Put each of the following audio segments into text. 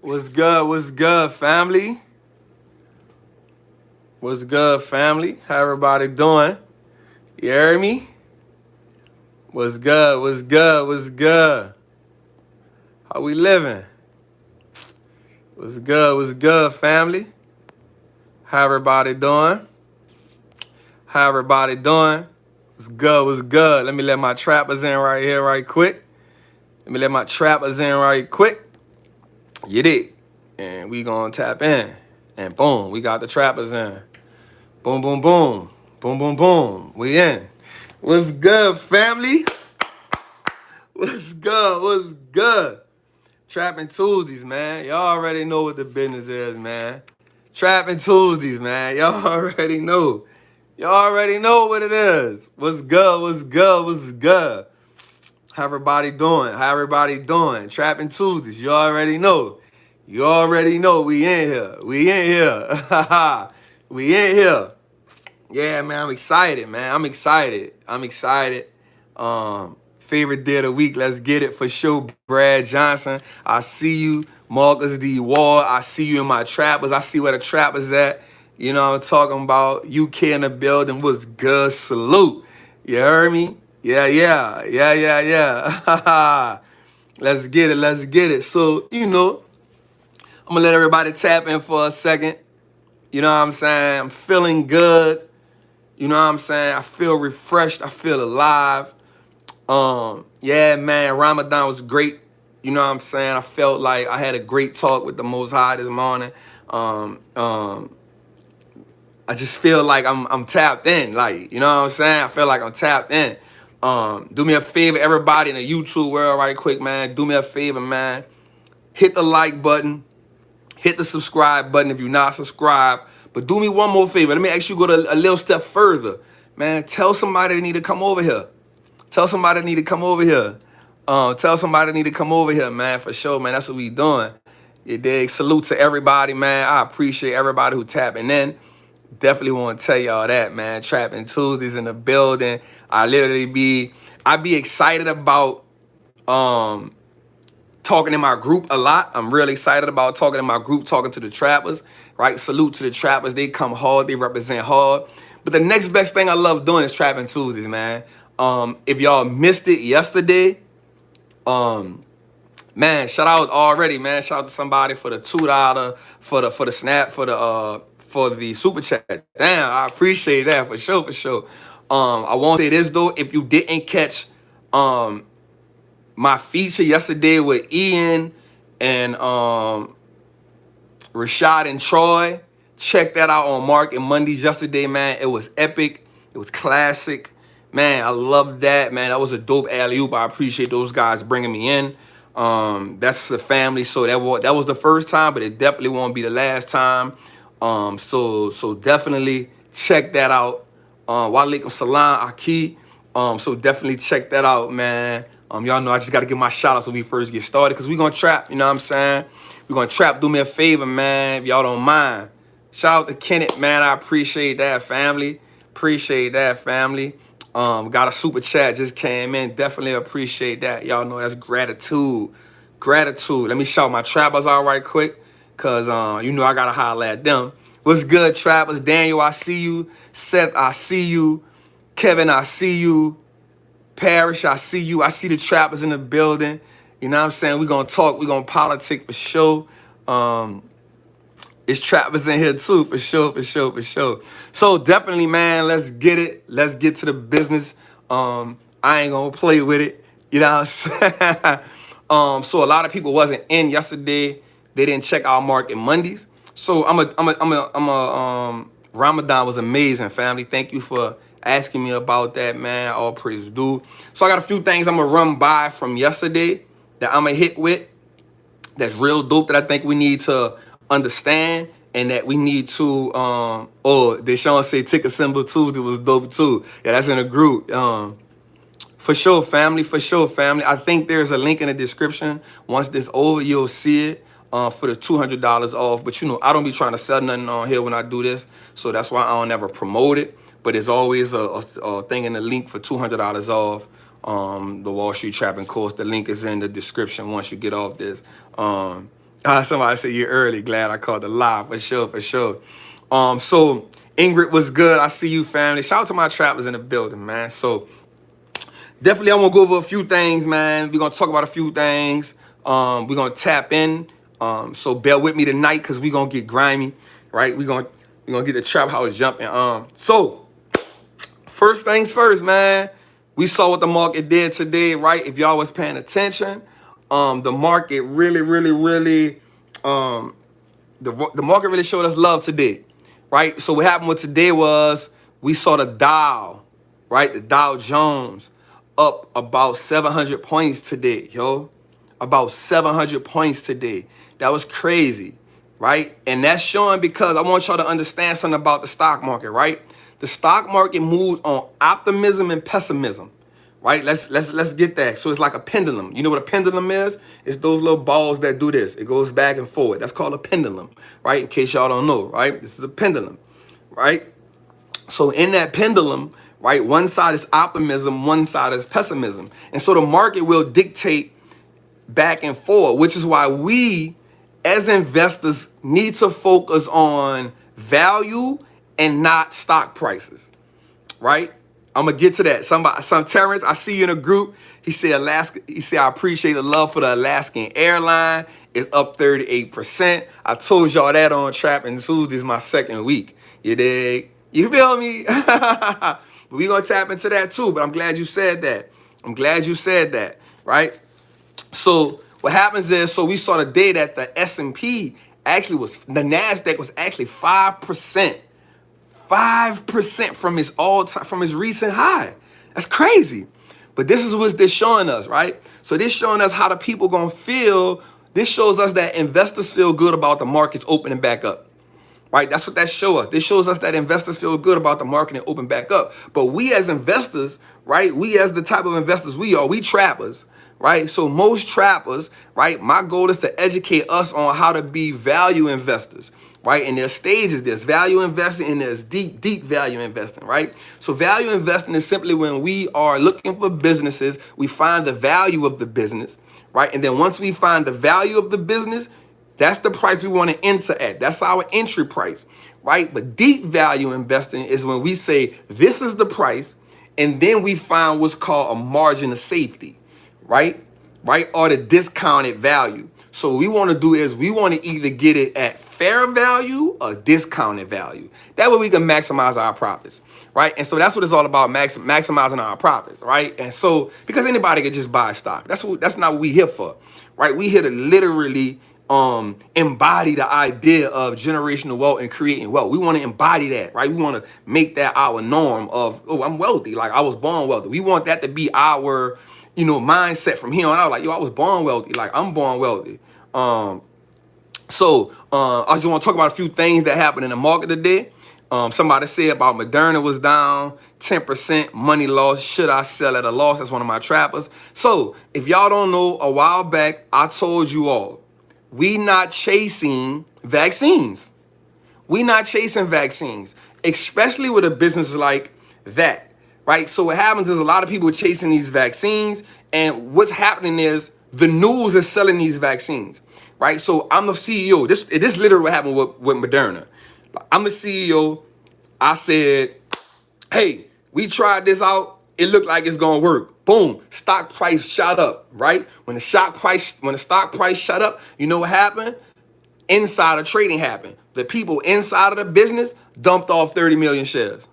What's good? What's good, family? What's good, family? How everybody doing? You hear me? What's good? What's good? What's good? How we living? What's good? What's good, family? How everybody doing? How everybody doing? What's good? What's good? Let me let my trappers in right here, right quick. Let me let my trappers in right quick. You did. And we gonna tap in. And boom, we got the trappers in. Boom, boom, boom. Boom, boom, boom. We in. What's good, family? What's good? What's good? Trappin Tuesdays, man. Y'all already know what the business is, man. Trappin Tuesdays, man. Y'all already know. Y'all already know what it is. What's good? What's good? What's good? How everybody doing? How everybody doing? Trappin Tuesdays. You already know. You already know we in here. We in here. We in here. Yeah, man, I'm excited, man. I'm excited. I'm excited. Favorite day of the week. Let's get it for sure. Brad Johnson. I see you. Marcus D. Ward. I see you in my trappers. I see where the trappers at. You know what I'm talking about. UK in the building. Was good. Salute. You heard me? Yeah, yeah. Yeah, yeah, yeah. Let's get it. Let's get it. So, I'm going to let everybody tap in for a second. You know what I'm saying? I'm feeling good. You know what I'm saying? I feel refreshed. I feel alive. Yeah, man, Ramadan was great. You know what I'm saying? I felt like I had a great talk with the Most High this morning. I just feel like I'm tapped in. Like, you know what I'm saying? I feel like I'm tapped in. Do me a favor, everybody in the YouTube world, right quick, man. Do me a favor, man. Hit the like button. Hit the subscribe button if you're not subscribed. But do me one more favor. Let me actually go to a little step further. Man, tell somebody they need to come over here. Tell somebody they need to come over here. Tell somebody they need to come over here, man, for sure, man. That's what we doing. You dig? Salute to everybody, man. I appreciate everybody who tapping in. Definitely want to tell y'all that, man. Trappin Tuesdays in the building. I be excited about talking in my group a lot. I'm really excited about talking in my group, talking to the trappers, right? Salute to the trappers. They come hard. They represent hard. But the next best thing I love doing is Trappin Tuesdays, man. If y'all missed it yesterday, man, shout out already, man. Shout out to somebody for the $2 for the snap for the super chat. Damn, I appreciate that for sure, for sure. I want to say this though, if you didn't catch my feature yesterday with Ian and Rashad and Troy, check that out on Mark and Mondays yesterday, man. It was epic. It was classic. Man, I love that, man. That was a dope alley-oop. I appreciate those guys bringing me in. That's the family, so that was the first time, but it definitely won't be the last time. So definitely check that out. Walaikum salam, Aki. So definitely check that out, man. Y'all know I just got to give my shout outs when we first get started because we're going to trap, you know what I'm saying? We're going to trap. Do me a favor, man, if y'all don't mind. Shout out to Kenneth, man. I appreciate that, family. Appreciate that, family. Got a super chat just came in. Definitely appreciate that. Y'all know that's gratitude. Gratitude. Let me shout my trappers out right quick because, you know I got to holler at them. What's good, trappers? Daniel, I see you. Seth, I see you. Kevin, I see you. Parrish, I see you. I see the trappers in the building. You know what I'm saying? We're going to talk. We're going to politic for sure. It's trappers in here too, for sure, for sure, for sure. So definitely, man, let's get it. Let's get to the business. I ain't going to play with it. You know what I'm saying? So a lot of people wasn't in yesterday. They didn't check our market Mondays. So Ramadan was amazing, family. Thank you for asking me about that, man. All praise due. So I got a few things I'm gonna run by from yesterday that I'm gonna hit with. That's real dope that I think we need to understand and that we need to. Deshaun say ticker symbol Tuesday was dope too. Yeah, that's in a group. For sure, family. For sure, family. I think there's a link in the description. Once this over, you'll see it. For the $200 off. But, you know, I don't be trying to sell nothing on here when I do this. So that's why I don't ever promote it. But there's always a thing in the link for $200 off the Wall Street Trapping course. The link is in the description once you get off this. Somebody said you're early. Glad I called the live for sure, for sure. So Ingrid was good. I see you, family. Shout out to my trappers in the building, man. So definitely, I want to go over a few things, man. We're gonna talk about a few things. We're gonna tap in. So bear with me tonight, cause we're gonna get grimy, right? We're gonna get the trap house jumping. So first things first, man. We saw what the market did today, right? If y'all was paying attention, the market really, the market really showed us love today, right? So what happened with today was we saw the Dow, right? The Dow Jones up about 700 points today, yo. About 700 points today. That was crazy, right? And that's showing because I want y'all to understand something about the stock market, right? The stock market moves on optimism and pessimism, right? Let's get that. So it's like a pendulum. You know what a pendulum is? It's those little balls that do this. It goes back and forward. That's called a pendulum, right? In case y'all don't know, right? This is a pendulum, right? So in that pendulum, right, one side is optimism, one side is pessimism. And so the market will dictate back and forth, which is why we as investors need to focus on value and not stock prices, right? I'm gonna get to that. Some Terrence, I see you in a group. He said I appreciate the love for the Alaskan airline. It's up 38%. I told y'all that on Trappin Tuesday is my second week. You dig? You feel me? But we gonna tap into that too. But I'm glad you said that. I'm glad you said that, right? So what happens is, so we saw the day that the S&P actually was, the NASDAQ was actually 5%. 5% from his from his recent high. That's crazy. But this is what this showing us, right? So this showing us how the people gonna feel. This shows us that investors feel good about the markets opening back up, right? That's what that shows us. This shows us that investors feel good about the market and open back up. But we as investors, right? We as the type of investors we are, we trappers, right? So most trappers, right? My goal is to educate us on how to be value investors, right? And there's stages. There's value investing and there's deep value investing, right? So value investing is simply when we are looking for businesses, we find the value of the business, right? And then once we find the value of the business, that's the price we want to enter at. That's our entry price, right? But deep value investing is when we say this is the price, and then we find what's called a margin of safety, right? Right? Or the discounted value. So what we want to do is we want to either get it at fair value or discounted value. That way we can maximize our profits, right? And so that's what it's all about, maximizing our profits, right? And so because anybody can just buy stock. That's not what we here for, right? We here to literally embody the idea of generational wealth and creating wealth. We want to embody that, right? We want to make that our norm of, oh, I'm wealthy. Like I was born wealthy. We want that to be our mindset from here on out. Like, yo, I was born wealthy. Like, I'm born wealthy. So I just want to talk about a few things that happened in the market today. Somebody said about Moderna was down 10%, money loss. Should I sell at a loss? That's one of my trappers. So if y'all don't know, a while back, I told you all, we not chasing vaccines. We not chasing vaccines, especially with a business like that. Right? So what happens is a lot of people are chasing these vaccines, and what's happening is the news is selling these vaccines, right? So I'm the CEO. This literally what happened with Moderna. I'm the CEO. I said, hey, we tried this out. It looked like it's gonna work. Boom, stock price shot up, right? When the stock price shot up, you know what happened? Insider trading happened. The people inside of the business dumped off 30 million shares.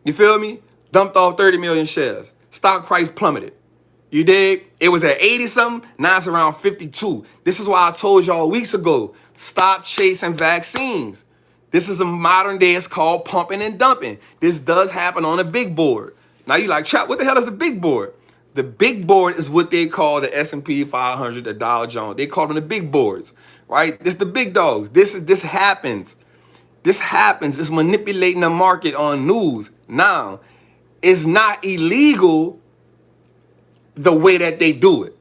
You feel me? Dumped off 30 million shares. Stock price plummeted. You dig? It was at 80 something. Now it's around 52. This is why I told y'all weeks ago, stop chasing vaccines. This is a modern day, it's called pumping and dumping. This does happen on a big board. Now you like, Chap, what the hell is the big board? The big board is what they call the S&P 500, the Dow Jones. They call them the big boards, right? This the big dogs. This happens. This happens. It's manipulating the market on news. Now, it's not illegal the way that they do it.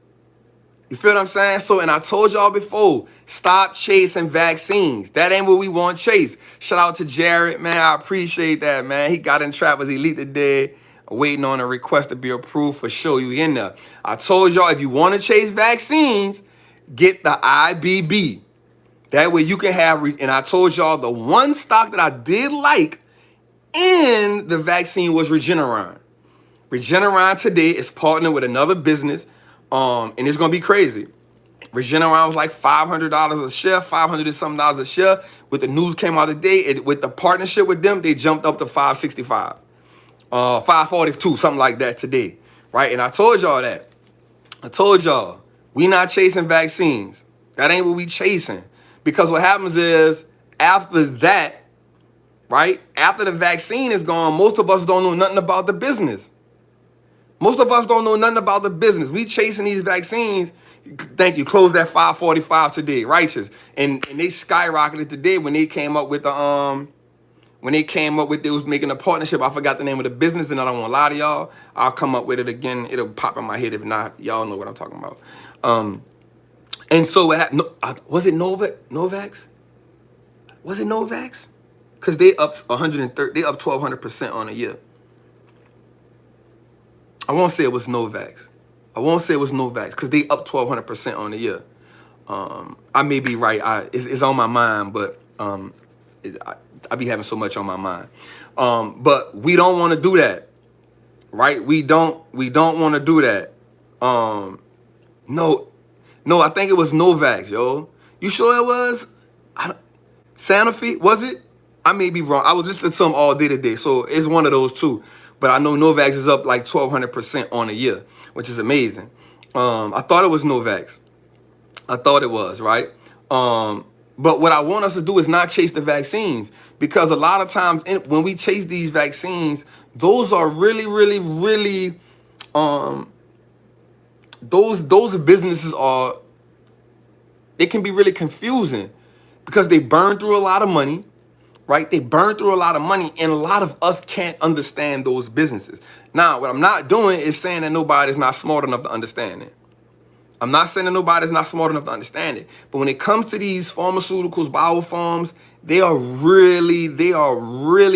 You feel what I'm saying? So, and I told y'all before, stop chasing vaccines. That ain't what we want to chase. Shout out to Jared, man. I appreciate that, man. He got in Trappers Elite today, waiting on a request to be approved for sure. You in there. I told y'all, if you want to chase vaccines, get the IBB. That way you can have, and I told y'all the one stock that I did like in the vaccine was Regeneron. Regeneron today is partnering with another business, and it's gonna be crazy. Regeneron was like $500 a share, $500 and something dollars a share. With the news came out today, with the partnership with them, they jumped up to 565, 542, something like that today, right? And I told y'all that. I told y'all, we not chasing vaccines. That ain't what we chasing. Because what happens is, after that, right, after the vaccine is gone, most of us don't know nothing about the business. Most of us don't know nothing about the business. We chasing these vaccines. Thank you. Closed at 545 today. Righteous. And they skyrocketed today when they came up with the they was making a partnership. I forgot the name of the business, and I don't want to lie to y'all. I'll come up with it again. It'll pop in my head. If not, y'all know what I'm talking about. And so it happened. Was it Novax? Was it Novax? Because they up 130. They up 1,200% on a year. I won't say it was Novax. I won't say it was Novax because they up 1,200% on the year. I may be right. It's on my mind, but I be having so much on my mind. But we don't want to do that, right? We don't want to do that. No, I think it was Novax, yo. You sure it was? Sanofi, was it? I may be wrong. I was listening to them all day today, so it's one of those two. But I know Novax is up like 1,200% on a year, which is amazing. I thought it was Novax. I thought it was, right? But what I want us to do is not chase the vaccines, because a lot of times when we chase these vaccines, those are really, really, really, those businesses are, they can be really confusing because they burn through a lot of money. Right? They burn through a lot of money, and a lot of us can't understand those businesses. Now, what I'm not doing is saying that nobody's not smart enough to understand it. I'm not saying that nobody's not smart enough to understand it. But when it comes to these pharmaceuticals, biofarms, they are really,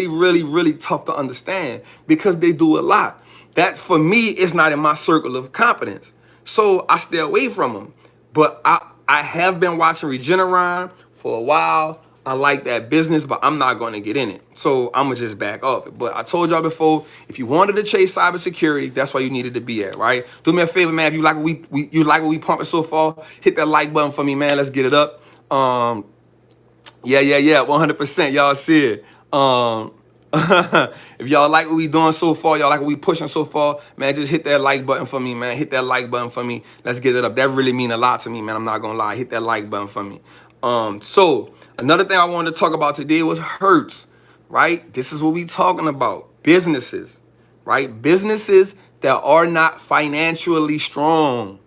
really tough to understand because they do a lot. That, for me, is not in my circle of competence. So I stay away from them. But I have been watching Regeneron for a while. I like that business, but I'm not going to get in it. So I'm going to just back off it. But I told y'all before, if you wanted to chase cybersecurity, that's where you needed to be at, right? Do me a favor, man. If you like what we pumping so far, hit that like button for me, man. Let's get it up. Yeah, 100%. Y'all see it. If y'all like what we doing so far, y'all like what we pushing so far, man, just hit that like button for me, man. Hit that like button for me. Let's get it up. That really mean a lot to me, man. I'm not going to lie. Hit that like button for me. So another thing I wanted to talk about today was Hertz, right? This is what we talking about. Businesses, right? Businesses that are not financially strong.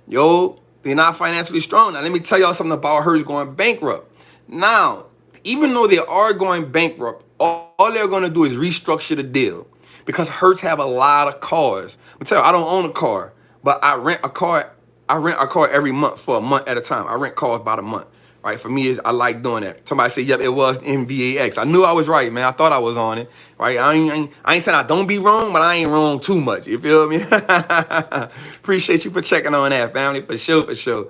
Yo, they're not financially strong. Now, let me tell y'all something about Hertz going bankrupt. Now, even though they are going bankrupt, all they're going to do is restructure the deal, because Hertz have a lot of cars. I'm telling you, I don't own a car, but I rent a car. I rent a car every month for a month at a time. I rent cars by the month. Right, for me, I like doing that. Somebody said, yep, it was NVAX. I knew I was right, man. I thought I was on it. Right, I ain't saying I don't be wrong, but I ain't wrong too much. You feel me? Appreciate you for checking on that, family, for sure.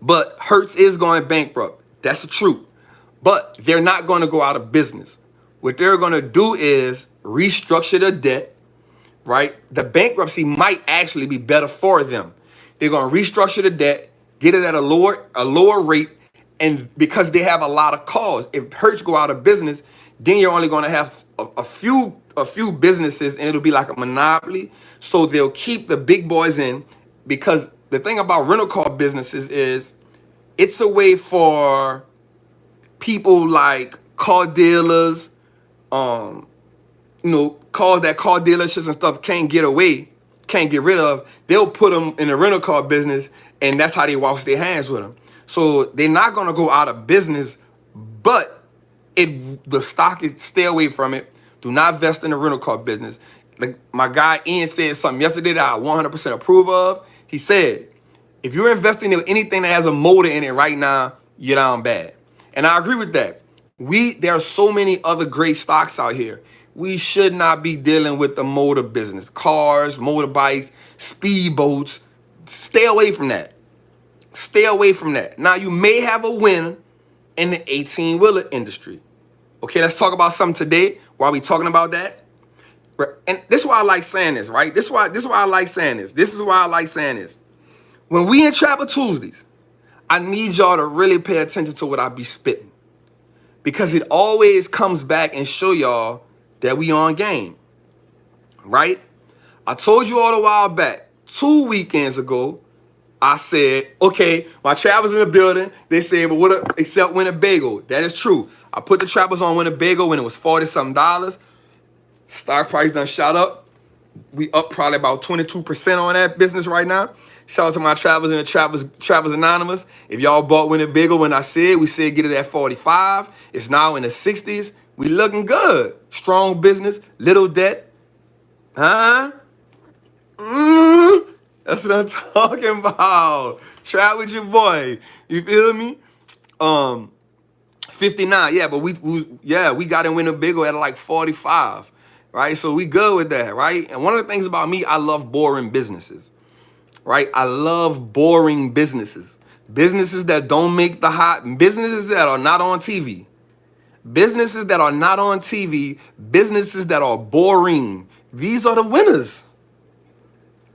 But Hertz is going bankrupt. That's the truth. But they're not going to go out of business. What they're going to do is restructure the debt. Right, the bankruptcy might actually be better for them. They're going to restructure the debt, get it at a lower rate, and because they have a lot of cars, if Hertz go out of business, then you're only going to have a few businesses, and it'll be like a monopoly. So they'll keep the big boys in, because the thing about rental car businesses is it's a way for people like car dealers, cars that car dealerships and stuff can't get rid of. They'll put them in the rental car business, and that's how they wash their hands with them. So they're not going to go out of business, but the stock is, stay away from it. Do not invest in the rental car business. Like my guy Ian said something yesterday that I 100% approve of. He said, if you're investing in anything that has a motor in it right now, you're down bad. And I agree with that. There are so many other great stocks out here. We should not be dealing with the motor business. Cars, motorbikes, speedboats. Stay away from that. Stay away from that. Now, you may have a win in the 18-wheeler industry. Okay, let's talk about something today while we talking about that. And this is why I like saying this, right? This is why I like saying this. This is why I like saying this. When we in Trappin Tuesdays, I need y'all to really pay attention to what I be spitting, because it always comes back and show y'all that we on game, right? I told you all a while back, 2 weekends ago, I said, okay, my trappers in the building. They said, but what except Winnebago? That is true. I put the trappers on Winnebago when it was $40-something. Stock price done shot up. We up probably about 22% on that business right now. Shout out to my travelers and the Travelers Anonymous. If y'all bought Winnebago when we said get it at 45. It's now in the 60s. We looking good. Strong business, little debt. Huh? That's what I'm talking about. Try with your boy. You feel me? 59. Yeah, but we got in Winnebago at like 45. Right? So we good with that, right? And one of the things about me, I love boring businesses. Right? I love boring businesses. Businesses that don't make the businesses that are not on TV. Businesses that are not on TV, businesses that are boring. These are the winners.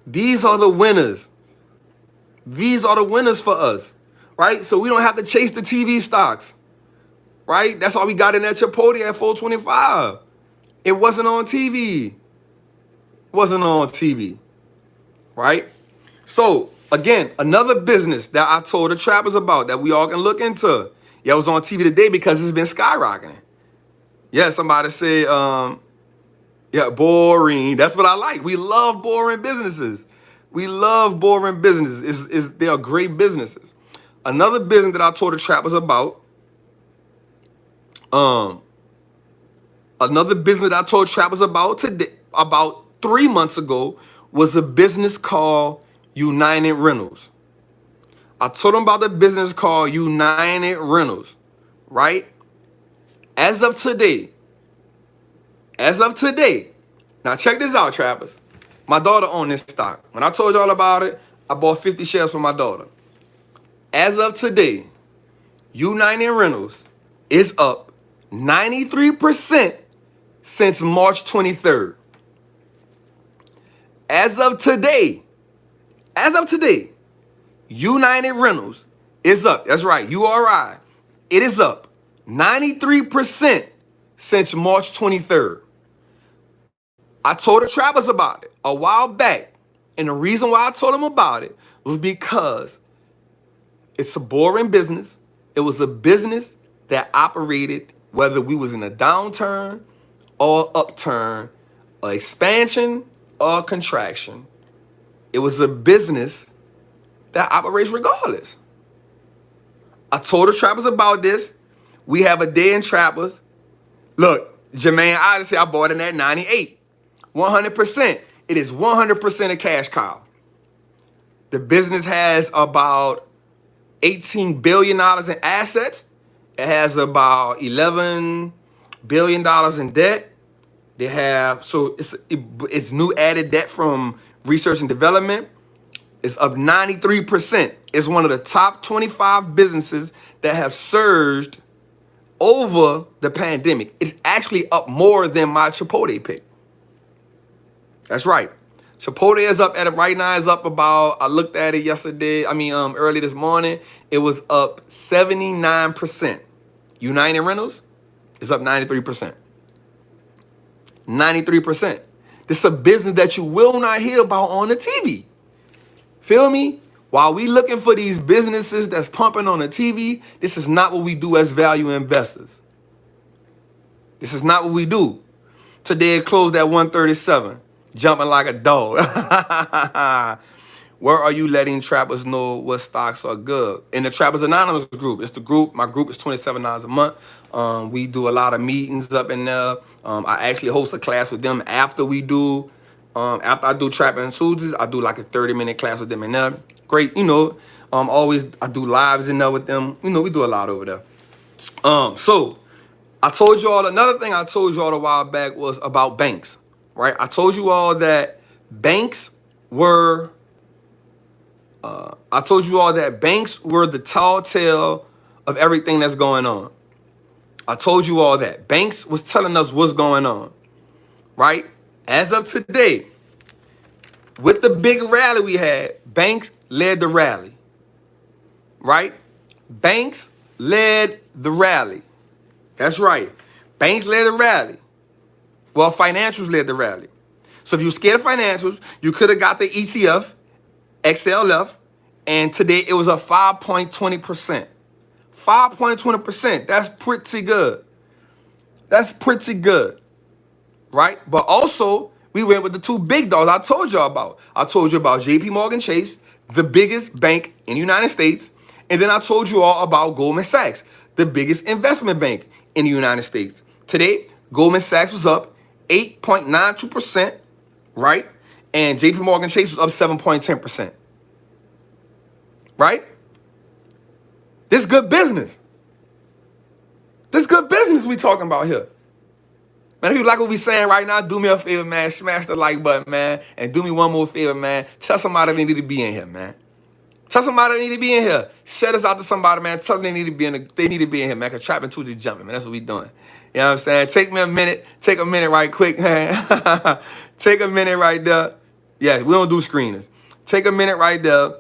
These are the winners. These are the winners for us, right? So we don't have to chase the TV stocks, right? That's why we got in that Chipotle at 425. It wasn't on TV. It wasn't on TV, right? So, again, another business that I told the trappers about that we all can look into. Yeah, it was on TV today because it's been skyrocketing. Yeah, somebody said, yeah, boring. That's what I like. We love boring businesses. We love boring businesses. They are great businesses. Another business that I told the trappers about, another business that I told trappers about today, about 3 months ago, was a business called United Rentals. I told them about the business called United Rentals, right? As of today, now check this out, trappers. My daughter owned this stock. When I told y'all about it, I bought 50 shares for my daughter. As of today, United Rentals is up 93% since March 23rd. As of today, United Rentals is up. That's right, URI. It is up 93% since March 23rd. I told the trappers about it a while back. And the reason why I told them about it was because it's a boring business. It was a business that operated whether we was in a downturn or upturn, or expansion or contraction. It was a business that operates regardless. I told the trappers about this. We have a day in trappers. Look, Jermaine Odyssey, I bought it at 98. 100%. It is 100% a cash cow. The business has about $18 billion in assets. It has about $11 billion in debt. They have, so it's new added debt from research and development. It's up 93%. It's one of the top 25 businesses that have surged over the pandemic. It's actually up more than my Chipotle pick. That's right. Chipotle is up at it right now. Is up about, I looked at it yesterday. Early this morning. It was up 79%. United Rentals is up 93%. 93%. This is a business that you will not hear about on the TV. Feel me? While we looking for these businesses that's pumping on the TV, this is not what we do as value investors. This is not what we do. Today it closed at 137, jumping like a dog. Where are you letting trappers know what stocks are good? In the Trappers Anonymous group. It's the group. My group is $27 a month. We do a lot of meetings up in there. I actually host a class with them after we do. After I do Trappin Tuesdays, I do like a 30-minute class with them in there. Great, always I do lives in there with them. We do a lot over there. So I told you all, another thing I told you all a while back was about banks, right? I told you all that banks were I told you all that banks were the tall tale of everything that's going on. I told you all that. Banks was telling us what's going on, right? As of today, with the big rally we had, banks led the rally, right? Banks led the rally. That's right. Banks led the rally. Well, financials led the rally. So if you were scared of financials, you could have got the ETF, XLF, and today it was up 5.20%. 5.20%. That's pretty good. That's pretty good, right? But also, we went with the two big dogs I told y'all about. I told you about JP Morgan Chase, the biggest bank in the United States. And then I told you all about Goldman Sachs, the biggest investment bank in the United States. Today, Goldman Sachs was up 8.92%, right? And JP Morgan Chase was up 7.10%. Right? This good business. This good business we talking about here. Man, if you like what we saying right now, do me a favor, man. Smash the like button, man. And do me one more favor, man. Tell somebody they need to be in here, man. Tell somebody they need to be in here. Share this out to somebody, man. Tell them they need to be in here, man. Because Trappin Tuesday jumping, man. That's what we doing. You know what I'm saying? Take me a minute. Take a minute right quick, man. Take a minute right there. Yeah, we don't do screeners. Take a minute right there.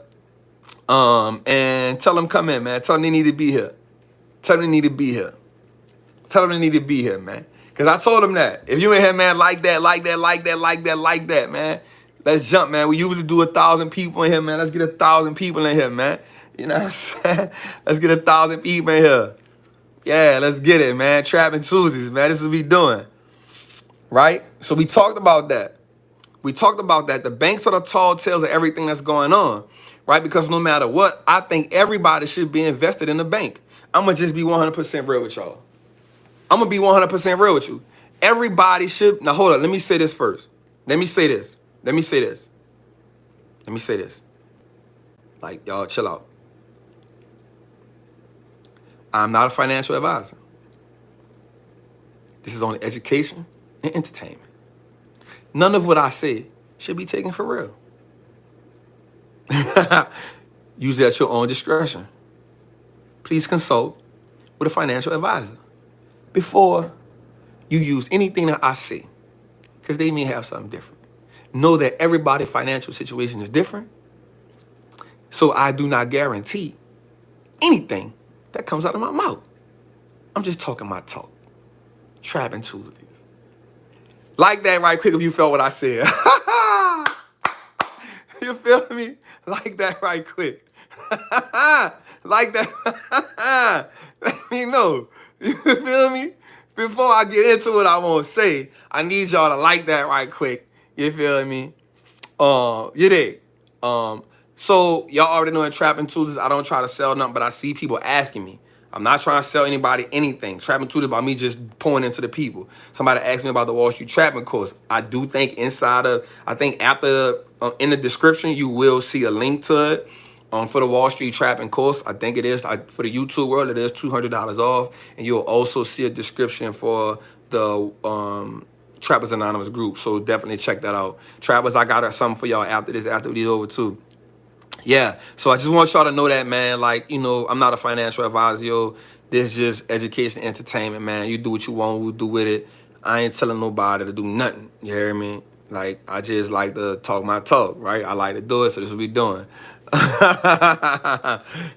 And tell them come in, man. Tell them they need to be here. Tell them they need to be here. Tell them they need to be here, man. Because I told them that. If you in here, man, like that, man. Let's jump, man. We usually do 1,000 people in here, man. Let's get 1,000 people in here, man. You know what I'm saying? Let's get 1,000 people in here. Yeah, let's get it, man. Trappin Tuesdays, man. This is what we doing. Right? So we talked about that. The banks are the tall tales of everything that's going on. Right? Because no matter what, I think everybody should be invested in the bank. I'm going to just be 100% real with y'all. I'm going to be 100% real with you. Everybody should. Now, hold on. Let me say this first. Let me say this. Like, y'all chill out. I'm not a financial advisor. This is only education and entertainment. None of what I say should be taken for real. Use it at your own discretion. Please consult with a financial advisor before you use anything that I say, because they may have something different. Know that everybody's financial situation is different, so I do not guarantee anything that comes out of my mouth. I'm just talking my talk. Trappin Tuesdays. Like that right quick if you felt what I said. You feel me? Like that right quick. Like that. Let me know. You feel me? Before I get into what I want to say, I need y'all to like that right quick. You feel me? You dig? So y'all already know in Trappin Tuesdays, I don't try to sell nothing, but I see people asking me. I'm not trying to sell anybody anything. Trappin Tuesdays about me just pouring into the people. Somebody asked me about the Wallstreet trapping course. I do think after in the description, you will see a link to it. For the Wallstreet trapping course, I think it is. For the YouTube world, it is $200 off. And you'll also see a description for the Trappers Anonymous group. So definitely check that out. Trappers, I got something for y'all after this, after we over too. Yeah, so I just want y'all to know that, man. Like, you know, I'm not a financial advisor, yo. This is just education and entertainment, man. You do what you want, we'll do with it. I ain't telling nobody to do nothing, you hear me? Like, I just like to talk my talk, right? I like to do it, so this is what we doing.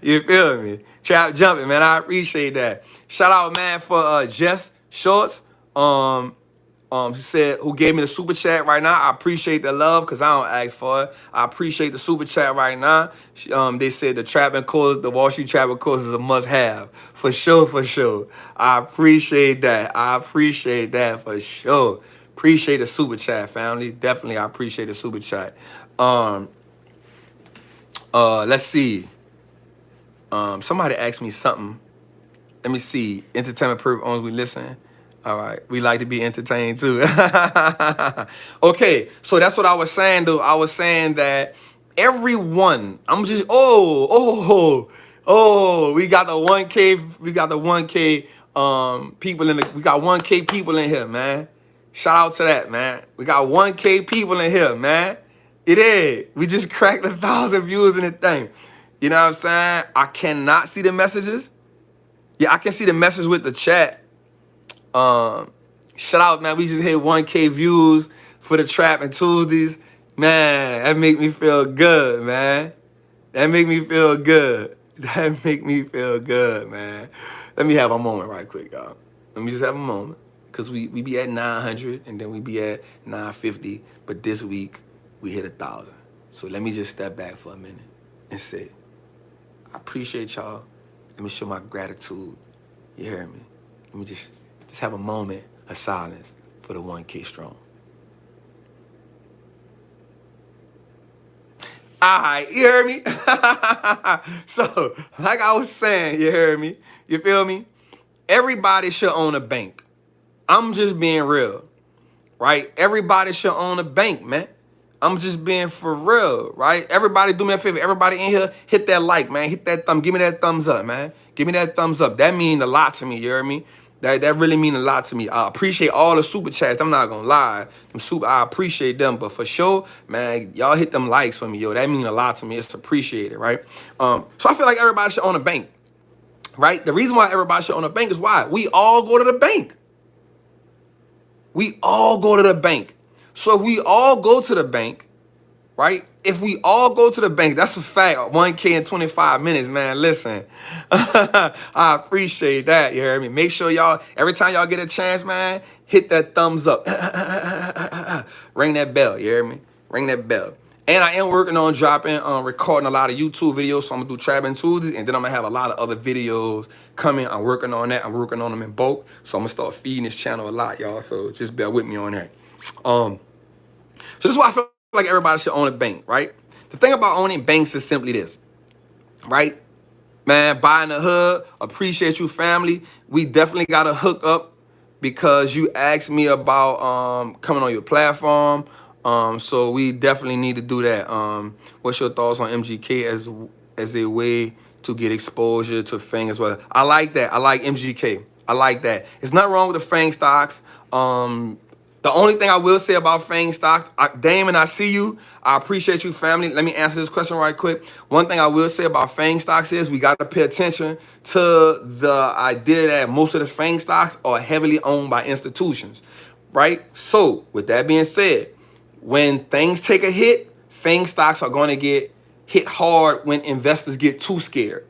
You feel me? Trap jumping, man. I appreciate that. Shout out, man, for Jess Shorts. Who gave me the super chat right now. I appreciate the love because I don't ask for it. I appreciate the super chat right now. They said the trapping course, the Wallstreet trapping course is a must-have. For sure. I appreciate that. For sure. Appreciate the super chat, family. Definitely, I appreciate the super chat. Let's see. Somebody asked me something. Let me see. Entertainment purpose only we listen. All right. We like to be entertained too. Okay. So that's what I was saying, though. I was saying that everyone, we got the 1K, people we got 1K people in here, man. Shout out to that, man. We got 1K people in here, man. It is. We just cracked 1,000 views in the thing. You know what I'm saying? I cannot see the messages. Yeah, I can see the message with the chat. Shout out, man. We just hit 1K views for the Trappin Tuesdays. Man, that make me feel good, man. That make me feel good. That make me feel good, man. Let me have a moment right quick, y'all. Let me just have a moment. Because we be at 900 and then we be at 950. But this week, we hit 1,000. So let me just step back for a minute and say, I appreciate y'all. Let me show my gratitude. You hear me? Let me just have a moment of silence for the 1K strong. All right, you hear me? So, like I was saying, you hear me? You feel me? Everybody should own a bank. I'm just being real, right? Everybody should own a bank, man. I'm just being for real, right? Everybody do me a favor. Everybody in here, hit that like, man. Hit that thumb. Give me that thumbs up, man. Give me that thumbs up. That mean a lot to me, you hear me? That really mean a lot to me. I appreciate all the super chats. I'm not gonna lie. I appreciate them. But for sure, man, y'all hit them likes for me, yo. That mean a lot to me. It's appreciated, right? So I feel like everybody should own a bank, right? The reason why everybody should own a bank is why? We all go to the bank. We all go to the bank. So if we all go to the bank, right? If we all go to the bank, that's a fact. 1K in 25 minutes, man. Listen, I appreciate that. You hear me? Make sure y'all, every time y'all get a chance, man, hit that thumbs up. Ring that bell. You hear me? Ring that bell. And I am working on recording a lot of YouTube videos. So I'm going to do Trappin Tuesdays. And then I'm going to have a lot of other videos coming. I'm working on that. I'm working on them in bulk. So I'm going to start feeding this channel a lot, y'all. So just bear with me on that. So this is why I feel like everybody should own a bank, right? The thing about owning banks is simply this, right? Man, buying the hood, appreciate you, family. We definitely got to hook up because you asked me about coming on your platform. So we definitely need to do that. What's your thoughts on MGK as a way to get exposure to FANG as well? I like that. I like MGK. I like that. It's not wrong with the FANG stocks. The only thing I will say about FANG stocks, Damon, I see you. I appreciate you, family. Let me answer this question right quick. One thing I will say about FANG stocks is we got to pay attention to the idea that most of the FANG stocks are heavily owned by institutions, right? So with that being said, when things take a hit, FANG stocks are going to get hit hard when investors get too scared.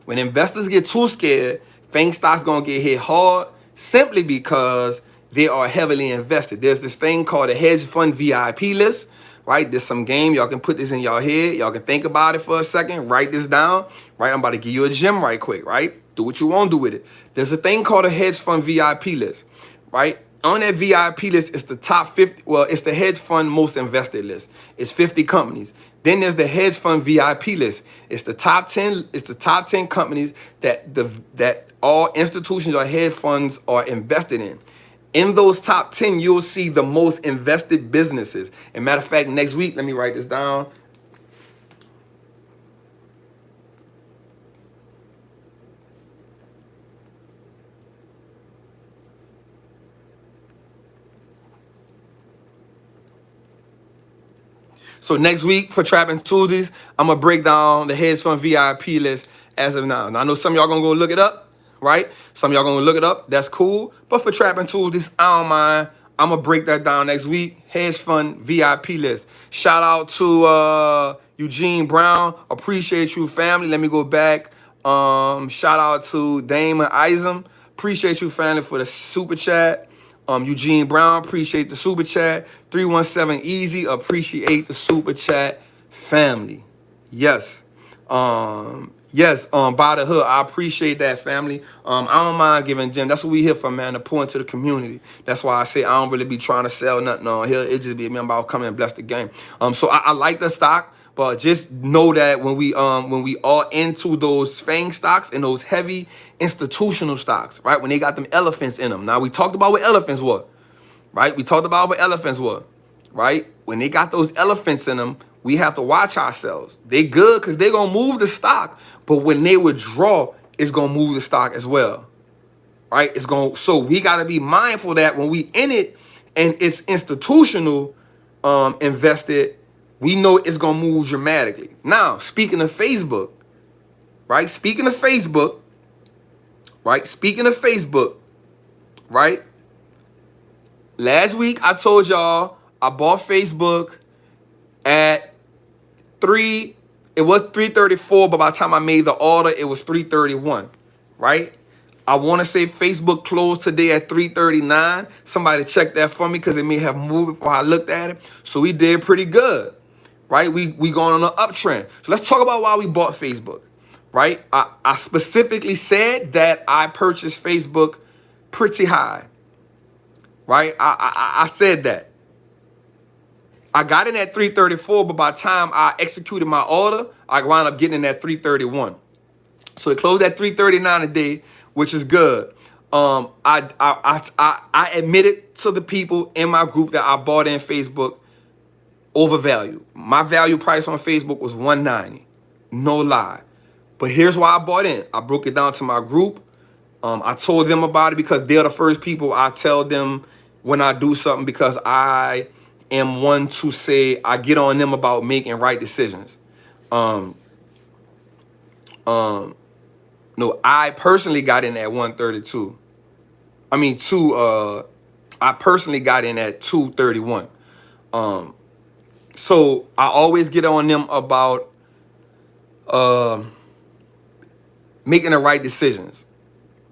When investors get too scared, FANG stocks going to get hit hard simply because they are heavily invested. There's this thing called a hedge fund VIP list, right? There's some game. Y'all can put this in your head. Y'all can think about it for a second. Write this down, right? I'm about to give you a gem right quick, right? Do what you want to do with it. There's a thing called a hedge fund VIP list, right? On that VIP list, it's the top 50. Well, it's the hedge fund most invested list. It's 50 companies. Then there's the hedge fund VIP list. It's the top 10. It's the top 10 companies that all institutions or hedge funds are invested in. In those top 10, you'll see the most invested businesses. And matter of fact, next week, let me write this down. So next week for Trappin Tuesdays, I'm going to break down the hedge fund VIP list as of now. Now, I know some of y'all going to go look it up, right? Some of y'all going to look it up. That's cool. But for Trappin Tuesdays, I don't mind. I'm going to break that down next week. Hedge fund VIP list. Shout out to Eugene Brown. Appreciate you, family. Let me go back. Shout out to Damon Isam. Appreciate you, family, for the super chat. Eugene Brown, appreciate the super chat. 317 Easy, appreciate the super chat. Family, yes. Yes, by the hood, I appreciate that, family. I don't mind giving Jim. That's what we here for, man, to pour into the community. That's why I say I don't really be trying to sell nothing on here. It just be me about coming and bless the game. So I like the stock, but just know that when we are into those FANG stocks and those heavy institutional stocks, right? When they got them elephants in them. Now we talked about what elephants were, right? We talked about what elephants were, right? When they got those elephants in them, we have to watch ourselves. They good because they're going to move the stock. But when they withdraw, it's going to move the stock as well, right? So we got to be mindful that when we in it and it's institutional invested, we know it's going to move dramatically. Now, speaking of Facebook, right? Speaking of Facebook, right? Last week, I told y'all I bought Facebook at it was 334, but by the time I made the order, it was 331, right? I want to say Facebook closed today at 339. Somebody check that for me because it may have moved before I looked at it. So we did pretty good, right? We going on an uptrend. So let's talk about why we bought Facebook, right? I specifically said that I purchased Facebook pretty high, right? I said that. I got in at 334, but by the time I executed my order, I wound up getting in at 331. So it closed at 339 a day, which is good. I admitted to the people in my group that I bought in Facebook overvalued. My value price on Facebook was $190, no lie. But here's why I bought in. I broke it down to my group. I told them about it because they're the first people I tell them when I do something, because I am one to say I get on them about making right decisions. No, I personally got in at 132. I personally got in at 231. So I always get on them about making the right decisions,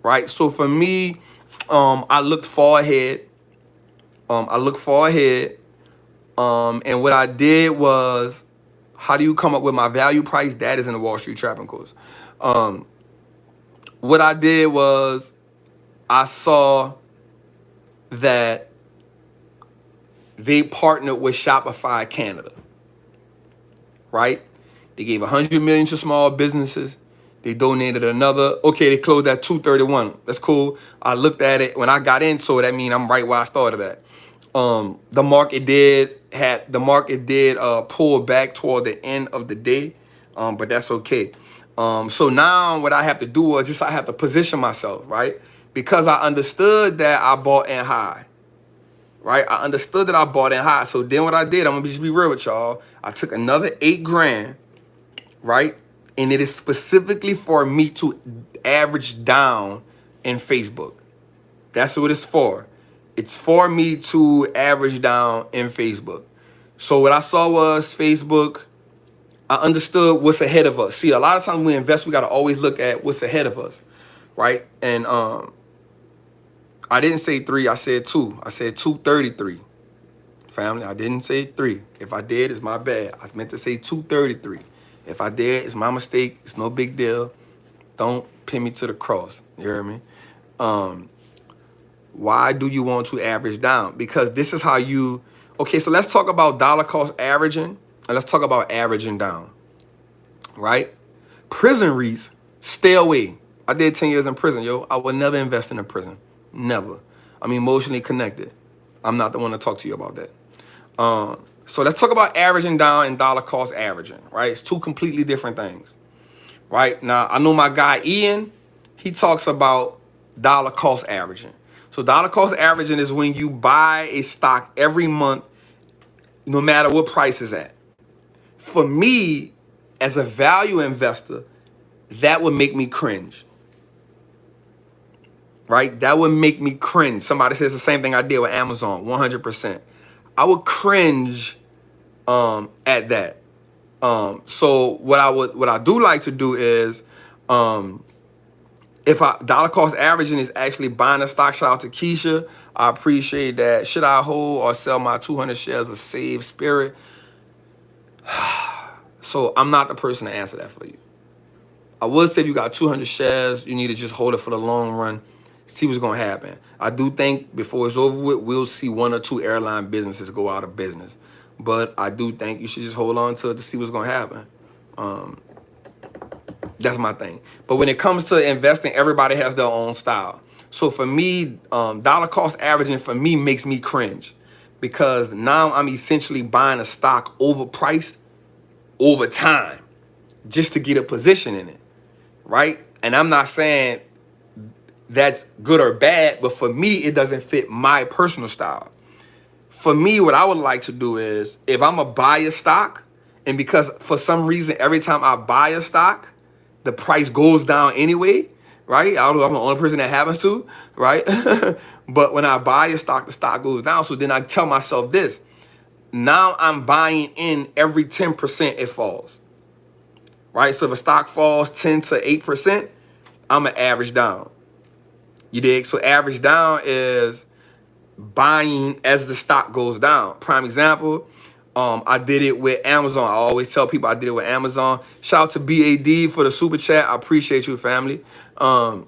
right? So for me, I looked far ahead. And what I did was, how do you come up with my value price? That is in the Wall Street Trappin course. What I did was, I saw that they partnered with Shopify Canada, right? They gave $100 million to small businesses. They donated another. Okay, they closed at 231. That's cool. I looked at it when I got in, so that means I'm right where I started at. The market did pull back toward the end of the day, but that's okay. So now what I have to do is I have to position myself, right? Because I understood that I bought in high, right? I understood that I bought in high. So then what I did, I'm gonna just be real with y'all. I took another $8,000, right? And it is specifically for me to average down in Facebook. That's what it's for. It's for me to average down in Facebook. So what I saw was Facebook. I understood what's ahead of us. See, a lot of times when we invest, we got to always look at what's ahead of us, right? And I didn't say 3, I said 2. I said 233. Family, I didn't say 3. If I did, it's my bad. I meant to say 233. If I did, it's my mistake. It's no big deal. Don't pin me to the cross. You hear me? Why do you want to average down? Because this is how you... Okay, so let's talk about dollar cost averaging, and let's talk about averaging down, right? Prison REITs, stay away. I did 10 years in prison, yo. I would never invest in a prison. Never. I'm emotionally connected. I'm not the one to talk to you about that. So let's talk about averaging down and dollar cost averaging, right? It's two completely different things, right? Now, I know my guy Ian, he talks about dollar cost averaging. So dollar cost averaging is when you buy a stock every month, no matter what price is at. For me, as a value investor, that would make me cringe, right? That would make me cringe. Somebody says the same thing I did with Amazon, 100%. I would cringe at that. So what I do like to do is, if dollar cost averaging is actually buying a stock, shout out to Keisha. I appreciate that. Should I hold or sell my 200 shares of Save Spirit? So I'm not the person to answer that for you. I would say if you got 200 shares, you need to just hold it for the long run, see what's going to happen. I do think before it's over with, we'll see 1 or 2 airline businesses go out of business. But I do think you should just hold on to it to see what's going to happen. That's my thing. But when it comes to investing, everybody has their own style. So for me, dollar cost averaging for me makes me cringe, because now I'm essentially buying a stock overpriced over time just to get a position in it, right? And I'm not saying that's good or bad, but for me, it doesn't fit my personal style. For me, what I would like to do is, if I'm going to buy a stock, And because for some reason, every time I buy a stock, the price goes down anyway, right? I don't know, I'm the only person that happens to, right? But when I buy a stock, the stock goes down. So then I tell myself this. Now I'm buying in every 10% it falls, right? So if a stock falls 10 to 8%, I'm going to average down. You dig? So average down is buying as the stock goes down. Prime example, I did it with Amazon. I always tell people I did it with Amazon. Shout out to BAD for the super chat. I appreciate you, family. I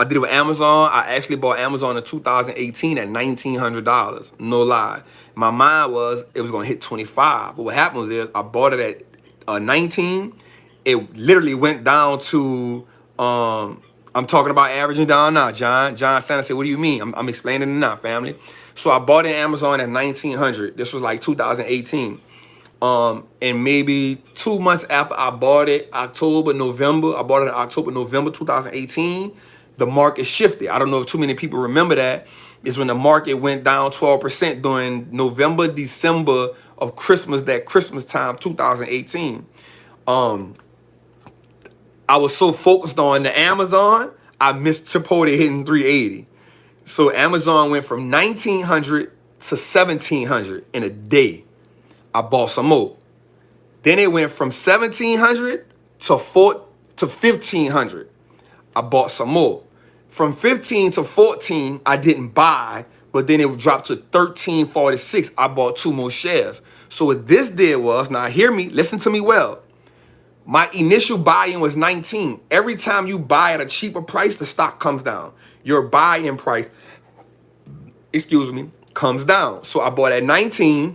did it with Amazon. I actually bought Amazon in 2018 at $1,900. No lie. My mind was it was gonna hit 25. But what happened is I bought it at 19. It literally went down to I'm talking about averaging down now. John Sanders said, "What do you mean?" I'm explaining it now, family. So I bought it in Amazon at 1900. This was like 2018. And maybe 2 months after I bought it, November, I bought it in October, November 2018, the market shifted. I don't know if too many people remember that. Is when the market went down 12% during November, December of Christmas, that Christmas time, 2018. I was so focused on the Amazon, I missed Chipotle hitting 380. So Amazon went from 1900 to 1700 in a day. I bought some more. Then it went from 1700 to 1500. I bought some more. From 15 to 14, I didn't buy, but then it dropped to 1346. I bought 2 more shares. So what this did was, now hear me, listen to me well. My initial buy-in was 19. Every time you buy at a cheaper price, the stock comes down. Your buy-in price, comes down. So I bought at 19.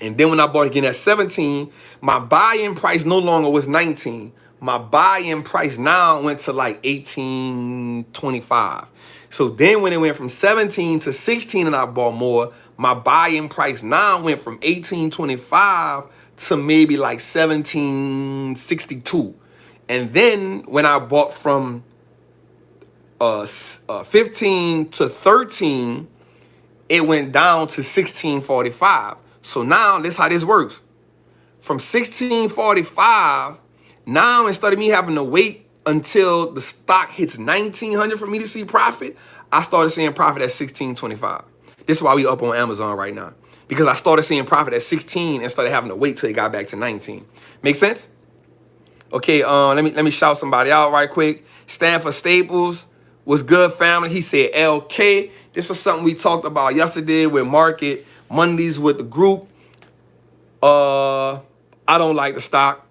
And then when I bought again at 17, my buy-in price no longer was 19. My buy-in price now went to like 18.25. So then when it went from 17 to 16 and I bought more, my buy-in price now went from 18.25 to maybe like 17.62. And then when I bought from 15 to 13, it went down to 16.45. So now, this is how this works. From 1645, now instead of me having to wait until the stock hits 1900 for me to see profit, I started seeing profit at 1625. This is why we up on Amazon right now. Because I started seeing profit at 16 instead of having to wait till it got back to 19. Make sense? Okay, let me shout somebody out right quick. Stanford Staples, what's good, family? He said LK. This was something we talked about yesterday with Market Mondays with the group. I don't like the stock.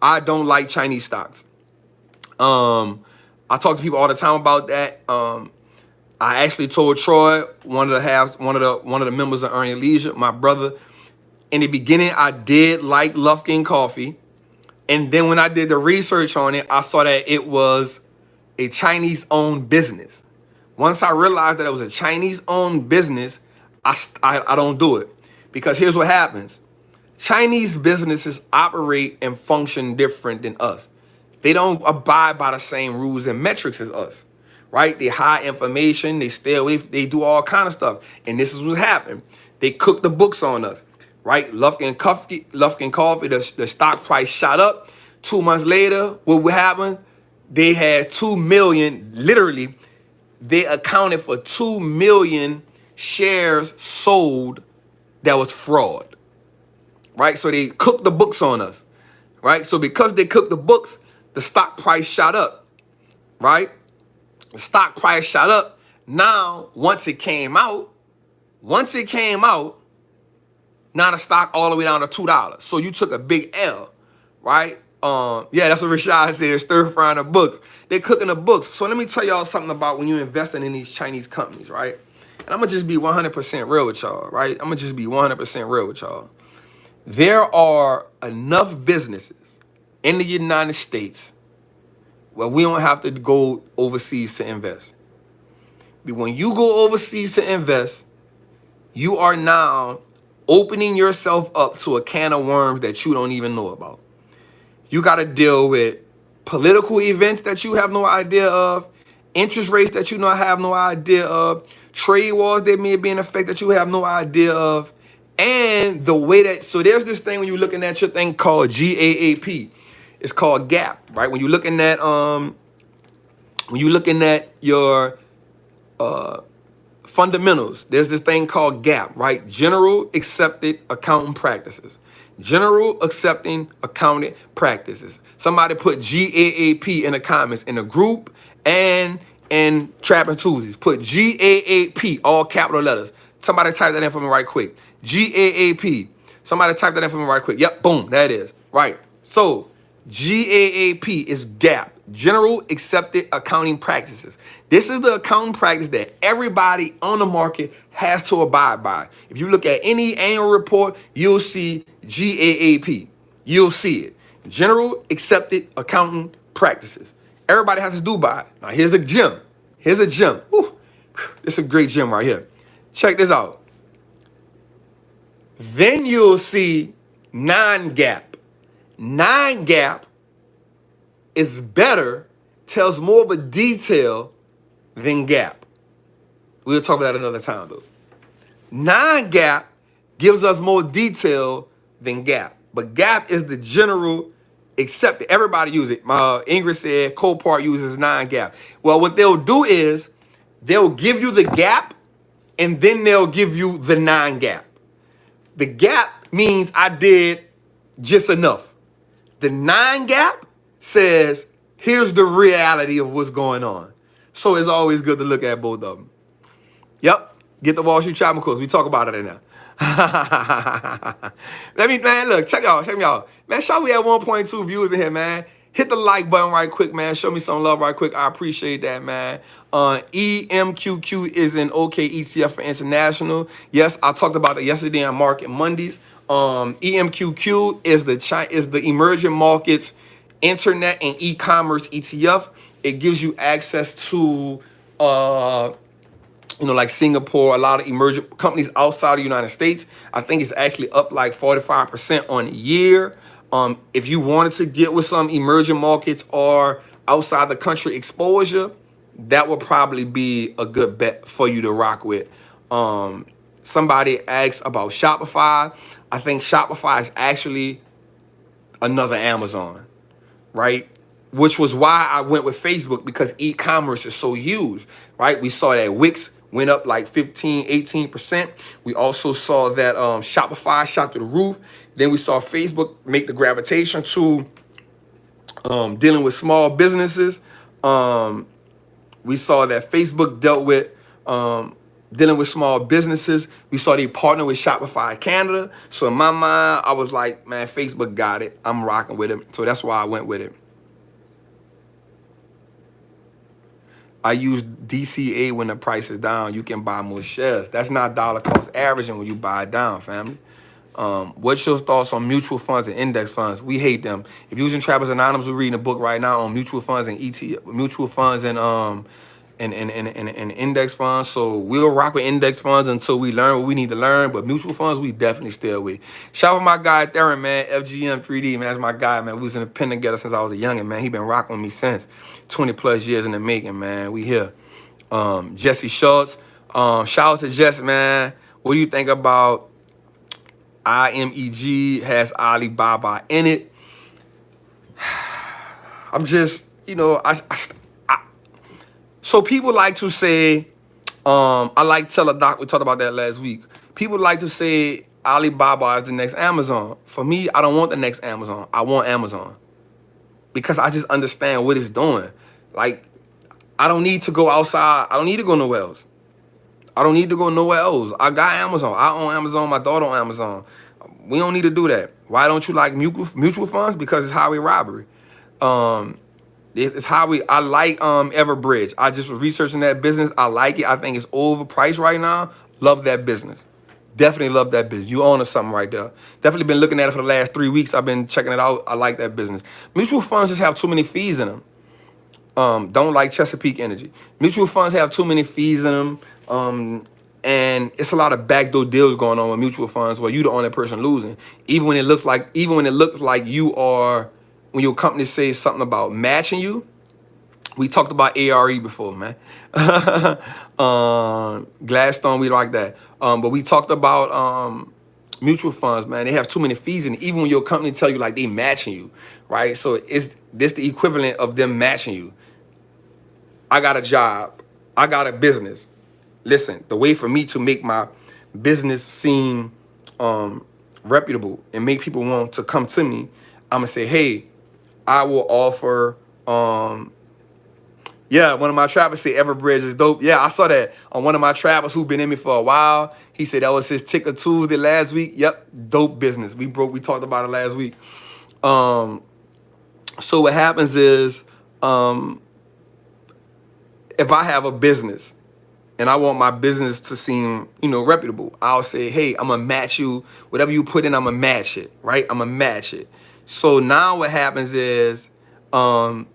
I don't like Chinese stocks. I talk to people all the time about that. I actually told Troy, one of the members of Earning Leisure, my brother, in the beginning I did like Lufkin Coffee. And then when I did the research on it, I saw that it was a Chinese-owned business. Once I realized that it was a Chinese-owned business, I don't do it. Because here's what happens. Chinese businesses operate and function different than us. They don't abide by the same rules and metrics as us, right? They hide information, they stay away, they do all kind of stuff. And this is what happened. They cook the books on us, right? Lufkin Coffee, the stock price shot up. 2 months later, what happened? They had 2 million, literally, they accounted for 2 million shares sold that was fraud, right? So they cooked the books on us, right? So because they cooked the books, the stock price shot up, right? The stock price shot up. Now, once it came out, now the stock all the way down to $2. So you took a big L, right? Yeah, that's what Rashad said, stir frying the books. They're cooking the books. So let me tell y'all something about when you're investing in these Chinese companies, right? And I'm going to just be 100% real with y'all, right? I'm going to just be 100% real with y'all. There are enough businesses in the United States where we don't have to go overseas to invest. But when you go overseas to invest, you are now opening yourself up to a can of worms that you don't even know about. You got to deal with political events that you have no idea of, interest rates that you have no idea of, trade wars that may be in effect that you have no idea of, And the way that, so there's this thing when you're looking at your thing called GAAP. It's called gap, right? When you're looking at your fundamentals, there's this thing called gap, right? General accepted accounting practices. General accepting accounting practices. Somebody put GAAP in the comments in the group and in Trappin Tuesdays. Put GAAP, all capital letters. Somebody type that in for me right quick. GAAP. Somebody type that in for me right quick. Yep, boom, that is. Right. So GAAP is GAAP, General Accepted Accounting Practices. This is the accounting practice that everybody on the market has to abide by. If you look at any annual report, you'll see GAAP. You'll see it. General Accepted Accounting Practices. Everybody has to do by it. Now here's a gem. Here's a gem. Whew. This is a great gem right here. Check this out. Then you'll see non-GAAP. Non-GAAP is better, tells more of a detail than GAAP. We'll talk about that another time though. Non-GAAP gives us more detail than GAAP. But GAAP is the general accepted. Everybody use it. Ingrid said Copart uses non-GAAP. Well, what they'll do is they'll give you the GAAP and then they'll give you the non-GAAP. The GAAP means I did just enough. The non-GAAP says, here's the reality of what's going on. So it's always good to look at both of them. Yep. Get the Wall Street Chapter course. We talk about it in there. Look, check me out. Man, show we have 1.2 viewers in here, man. Hit the like button right quick, man. Show me some love right quick. I appreciate that, man. EMQQ is an OK ETF for international. Yes, I talked about it yesterday on Market Mondays. EMQQ is the emerging markets internet and e-commerce ETF. It gives you access to like Singapore, a lot of emerging companies outside of the United States. I think it's actually up like 45% on the year. If you wanted to get with some emerging markets or outside the country exposure, that would probably be a good bet for you to rock with. Somebody asked about Shopify. I think Shopify is actually another Amazon, right? Which was why I went with Facebook, because e-commerce is so huge, right? We saw that Wix went up like 15, 18%. We also saw that Shopify shot through the roof. Then we saw Facebook make the gravitation to dealing with small businesses. We saw that Facebook dealt with dealing with small businesses. We saw they partner with Shopify Canada. So in my mind, I was like, man, Facebook got it. I'm rocking with it. So that's why I went with it. I use DCA when the price is down. You can buy more shares. That's not dollar cost averaging when you buy it down, family. What's your thoughts on mutual funds and index funds? We hate them. If you're using Trappers Anonymous, we're reading a book right now on mutual funds and mutual funds and index funds. So we'll rock with index funds until we learn what we need to learn. But mutual funds, we definitely stay away. Shout out to my guy Theron, man. FGM 3D, man. That's my guy, man. We was in the pen together since I was a youngin', man. He been rocking with me since 20 plus years in the making, man. We here. Jesse Schultz. Shout out to Jess, man. What do you think about IMEG has Alibaba in it? I'm just, so people like to say, I like Teladoc. We talked about that last week. People like to say Alibaba is the next Amazon. For me, I don't want the next Amazon. I want Amazon because I just understand what it's doing. Like, I don't need to go outside. I don't need to go nowhere else. I don't need to go nowhere else. I got Amazon. I own Amazon. My daughter on Amazon. We don't need to do that. Why don't you like mutual funds? Because it's highway robbery. It's highway. I like Everbridge. I just was researching that business. I like it. I think it's overpriced right now. Love that business. Definitely love that business. You own something right there. Definitely been looking at it for the last 3 weeks. I've been checking it out. I like that business. Mutual funds just have too many fees in them. Don't like Chesapeake Energy. Mutual funds have too many fees in them. And it's a lot of backdoor deals going on with mutual funds where you're the only person losing. Even when it looks like you are, when your company says something about matching you. We talked about ARE before, man. Gladstone, we like that. But we talked about mutual funds, man, they have too many fees, and even when your company tell you like they matching you, right? So it's this the equivalent of them matching you. I got a job, I got a business. Listen, the way for me to make my business seem reputable and make people want to come to me, I'm gonna say, hey, I will offer yeah, one of my trappers said Everbridge is dope. Yeah, I saw that on one of my trappers who've been in me for a while. He said that was his Ticker Tuesday last week. Yep, dope business. We talked about it last week. So what happens is, if I have a business and I want my business to seem, reputable, I'll say, hey, I'm gonna match you. Whatever you put in, I'm gonna match it, right? I'm gonna match it. So now what happens is, I'm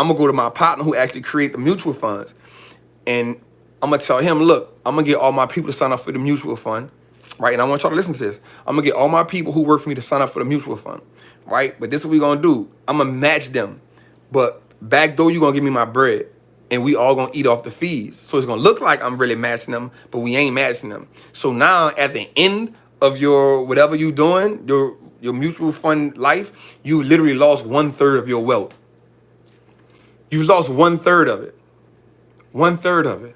gonna go to my partner who actually create the mutual funds, and I'm gonna tell him, look, I'm gonna get all my people to sign up for the mutual fund, right? And I want y'all to listen to this. I'm gonna get all my people who work for me to sign up for the mutual fund, right? But this is what we're gonna do. I'm gonna match them, but back door, you're gonna give me my bread, and we all gonna eat off the fees. So it's gonna look like I'm really matching them, but we ain't matching them. So now at the end of your whatever you doing, your mutual fund life, you literally lost 1/3 of your wealth. You lost 1/3 of it. 1/3 of it.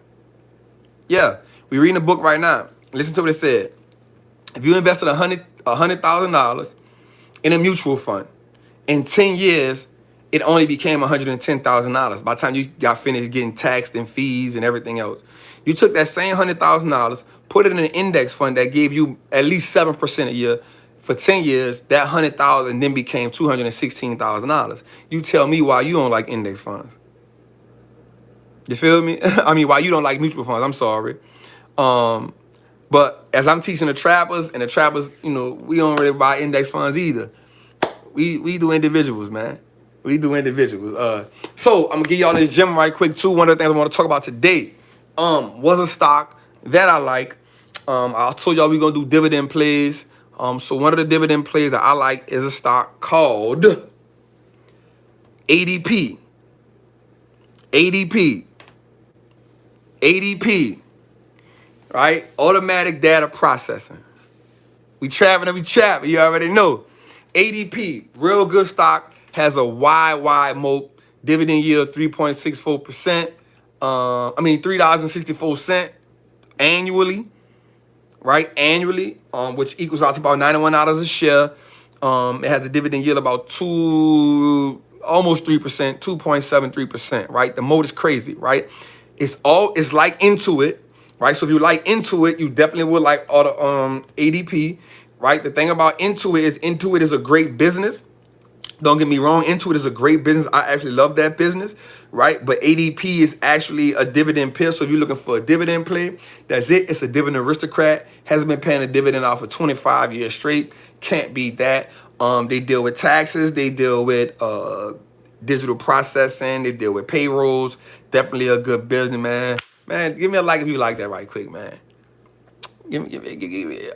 Yeah, we reading a book right now. Listen to what it said. If you invested $100,000 in a mutual fund, in 10 years, it only became $110,000. By the time you got finished getting taxed and fees and everything else, you took that same $100,000, put it in an index fund that gave you at least 7% a year. For 10 years, that $100,000 then became $216,000. You tell me why you don't like index funds. You feel me? I mean, why you don't like mutual funds? I'm sorry. But as I'm teaching the trappers, and the trappers, we don't really buy index funds either. We do individuals, man. We do individuals. So I'm gonna give y'all this gem right quick too. One of the things I want to talk about today was a stock that I like. I told y'all we're gonna do dividend plays. So one of the dividend plays that I like is a stock called ADP. ADP, right? Automatic data processing. We trapping. You already know. ADP, real good stock, has a wide moat, dividend yield 3.64%. $3.64 annually, right? Annually, which equals out to about $91 a share. It has a dividend yield about almost 3%, 2.73%, right? The moat is crazy, right? It's like Intuit, right? So if you like Intuit, you definitely would like all the ADP, right? The thing about Intuit is a great business. Don't get me wrong, Intuit is a great business. I actually love that business, right? But ADP is actually a dividend pill. So if you're looking for a dividend play, that's it. It's a dividend aristocrat. Hasn't been paying a dividend out for 25 years straight. Can't beat that. They deal with taxes. They deal with digital processing. They deal with payrolls. Definitely a good business, man. Man, give me a like if you like that right quick, man. Give me.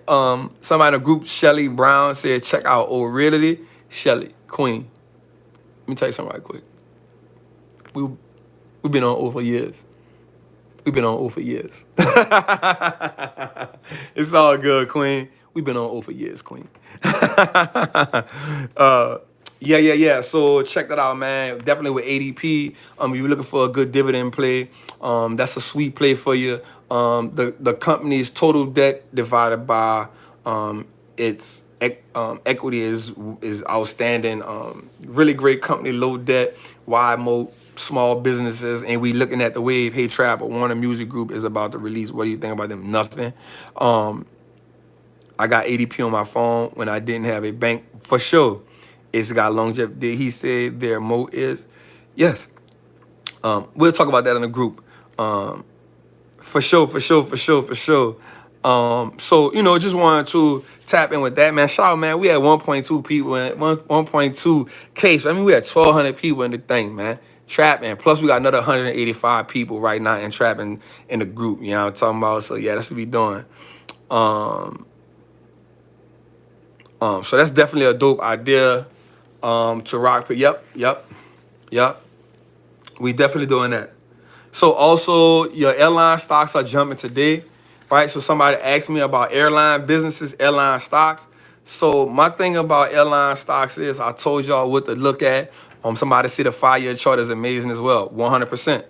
Somebody in the group, Shelly Brown, said, check out O'Reilly. Shelly, Queen. Let me tell you something right quick. We've been on O for years. We've been on O for years. It's all good, Queen. We've been on O for years, Queen. Yeah. So check that out, man. Definitely with ADP. If you're looking for a good dividend play, that's a sweet play for you. The company's total debt divided by its equity is outstanding. Really great company, low debt, wide moat, small businesses, and we looking at the wave. Hey, Trap, Warner Music Group is about to release. What do you think about them? Nothing. I got ADP on my phone when I didn't have a bank. For sure, it's got longevity. Did he say their moat is? Yes. We'll talk about that in the group. For sure. So, just wanted to tap in with that, man. Shout out, man. We had 1.2 people in 1.2K. So, we had 1,200 people in the thing, man. Trapping. Plus, we got another 185 people right now in trapping in the group. You know what I'm talking about? So, yeah, that's what we doing. So that's definitely a dope idea to rock. Yep. We definitely doing that. So also, your airline stocks are jumping today. right? So somebody asked me about airline businesses, airline stocks. So my thing about airline stocks is I told y'all what to look at. Somebody see the 5-year chart is amazing as well, 100%.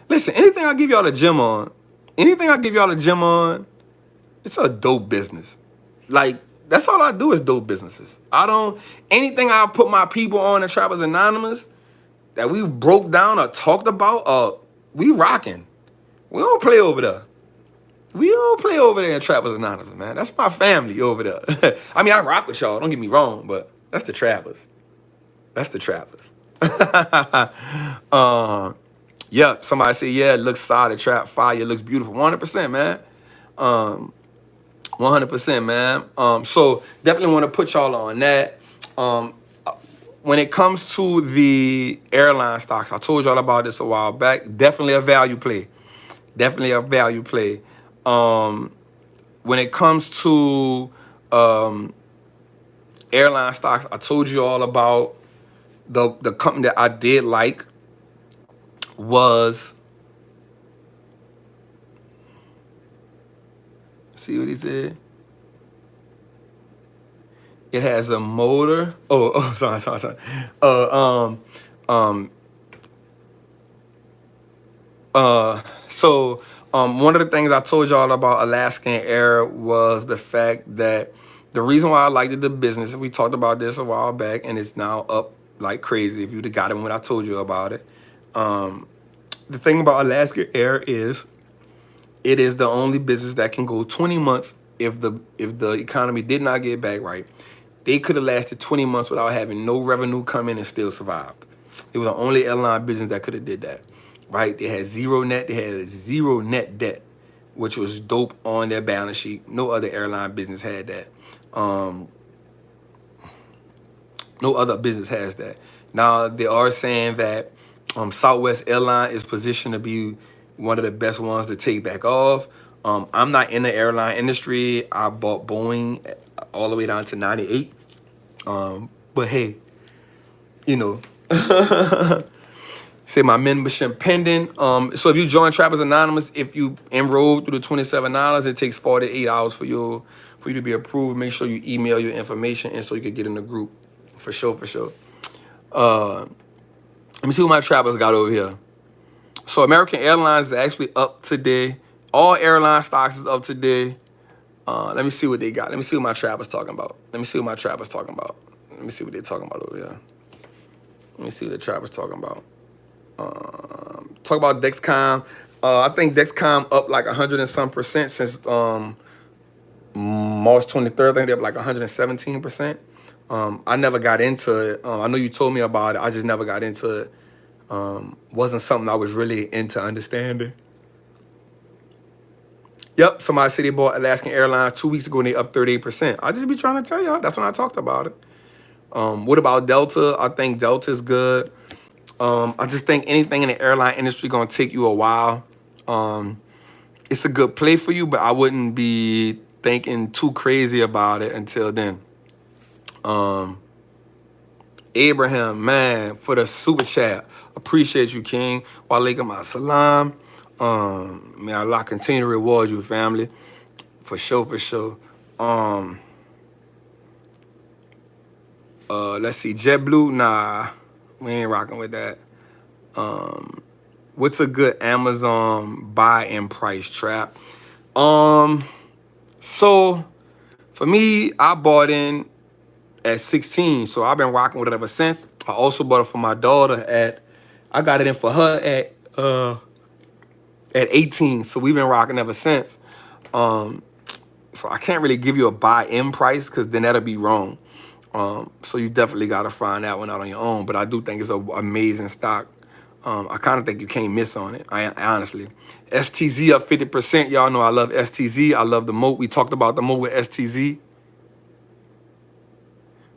Listen, anything I give y'all the gym on, it's a dope business. Like, that's all I do is dope businesses. Anything I put my people on in Trappers Anonymous that we broke down or talked about, we rocking. We don't play over there. We don't play over there in Trappers Anonymous, man. That's my family over there. I mean, I rock with y'all, don't get me wrong, but that's the Trappers. That's the Trappers. Yeah, somebody say, yeah, it looks solid, trap fire, it looks beautiful. 100%, man. 100%, man. So definitely want to put y'all on that. When it comes to the airline stocks, I told y'all about this a while back. Definitely a value play. Definitely a value play. When it comes to airline stocks, I told you all about the company that I did like was, see what he said? It has a motor. Sorry. One of the things I told y'all about Alaskan Air was the fact that the reason why I liked the business, and we talked about this a while back, and it's now up like crazy if you'd have got it when I told you about it. The thing about Alaskan Air is it is the only business that can go 20 months if the economy did not get back right. They could have lasted 20 months without having no revenue come in and still survived. It was the only airline business that could have did that, right? They had zero net debt, which was dope on their balance sheet. No other airline business had that. No other business has that. Now, they are saying that Southwest Airline is positioned to be one of the best ones to take back off. I'm not in the airline industry. I bought Boeing all the way down to 98. But hey, you know, say my membership pending. So if you join Trappers Anonymous, if you enroll through the $27, it takes 48 hours for you to be approved. Make sure you email your information in so you can get in the group. For sure. Let me see what my Trappers got over here. So American Airlines is actually up today. All airline stocks is up today. Let me see what they got. Let me see what my Trappers talking about. Let me see what they're talking about over here. Let me see what the Trappers talking about. Talk about Dexcom. I think Dexcom up like 100 and some percent since March 23rd. I think they're up like 117%. I never got into it. I know you told me about it. I just never got into it. Wasn't something I was really into understanding. Yep, somebody said they bought Alaskan Airlines 2 weeks ago and they up 38%. I just be trying to tell y'all. That's when I talked about it. What about Delta? I think Delta's good. I just think anything in the airline industry gonna take you a while. It's a good play for you, but I wouldn't be thinking too crazy about it until then. Abraham, man, for the super chat. Appreciate you, King. Wa alaikum assalam. May Allah continue to reward you, family. For sure. Let's see. JetBlue, nah. We ain't rocking with that. What's a good Amazon buy and price trap? So for me, I bought in at 16, so I've been rocking with it ever since. I also bought it for my daughter I got it in for her at 18, so we've been rocking ever since. So I can't really give you a buy-in price because then that'll be wrong. So you definitely got to find that one out on your own. But I do think it's an amazing stock. I kind of think you can't miss on it, honestly. STZ up 50%. Y'all know I love STZ. I love the moat. We talked about the moat with STZ.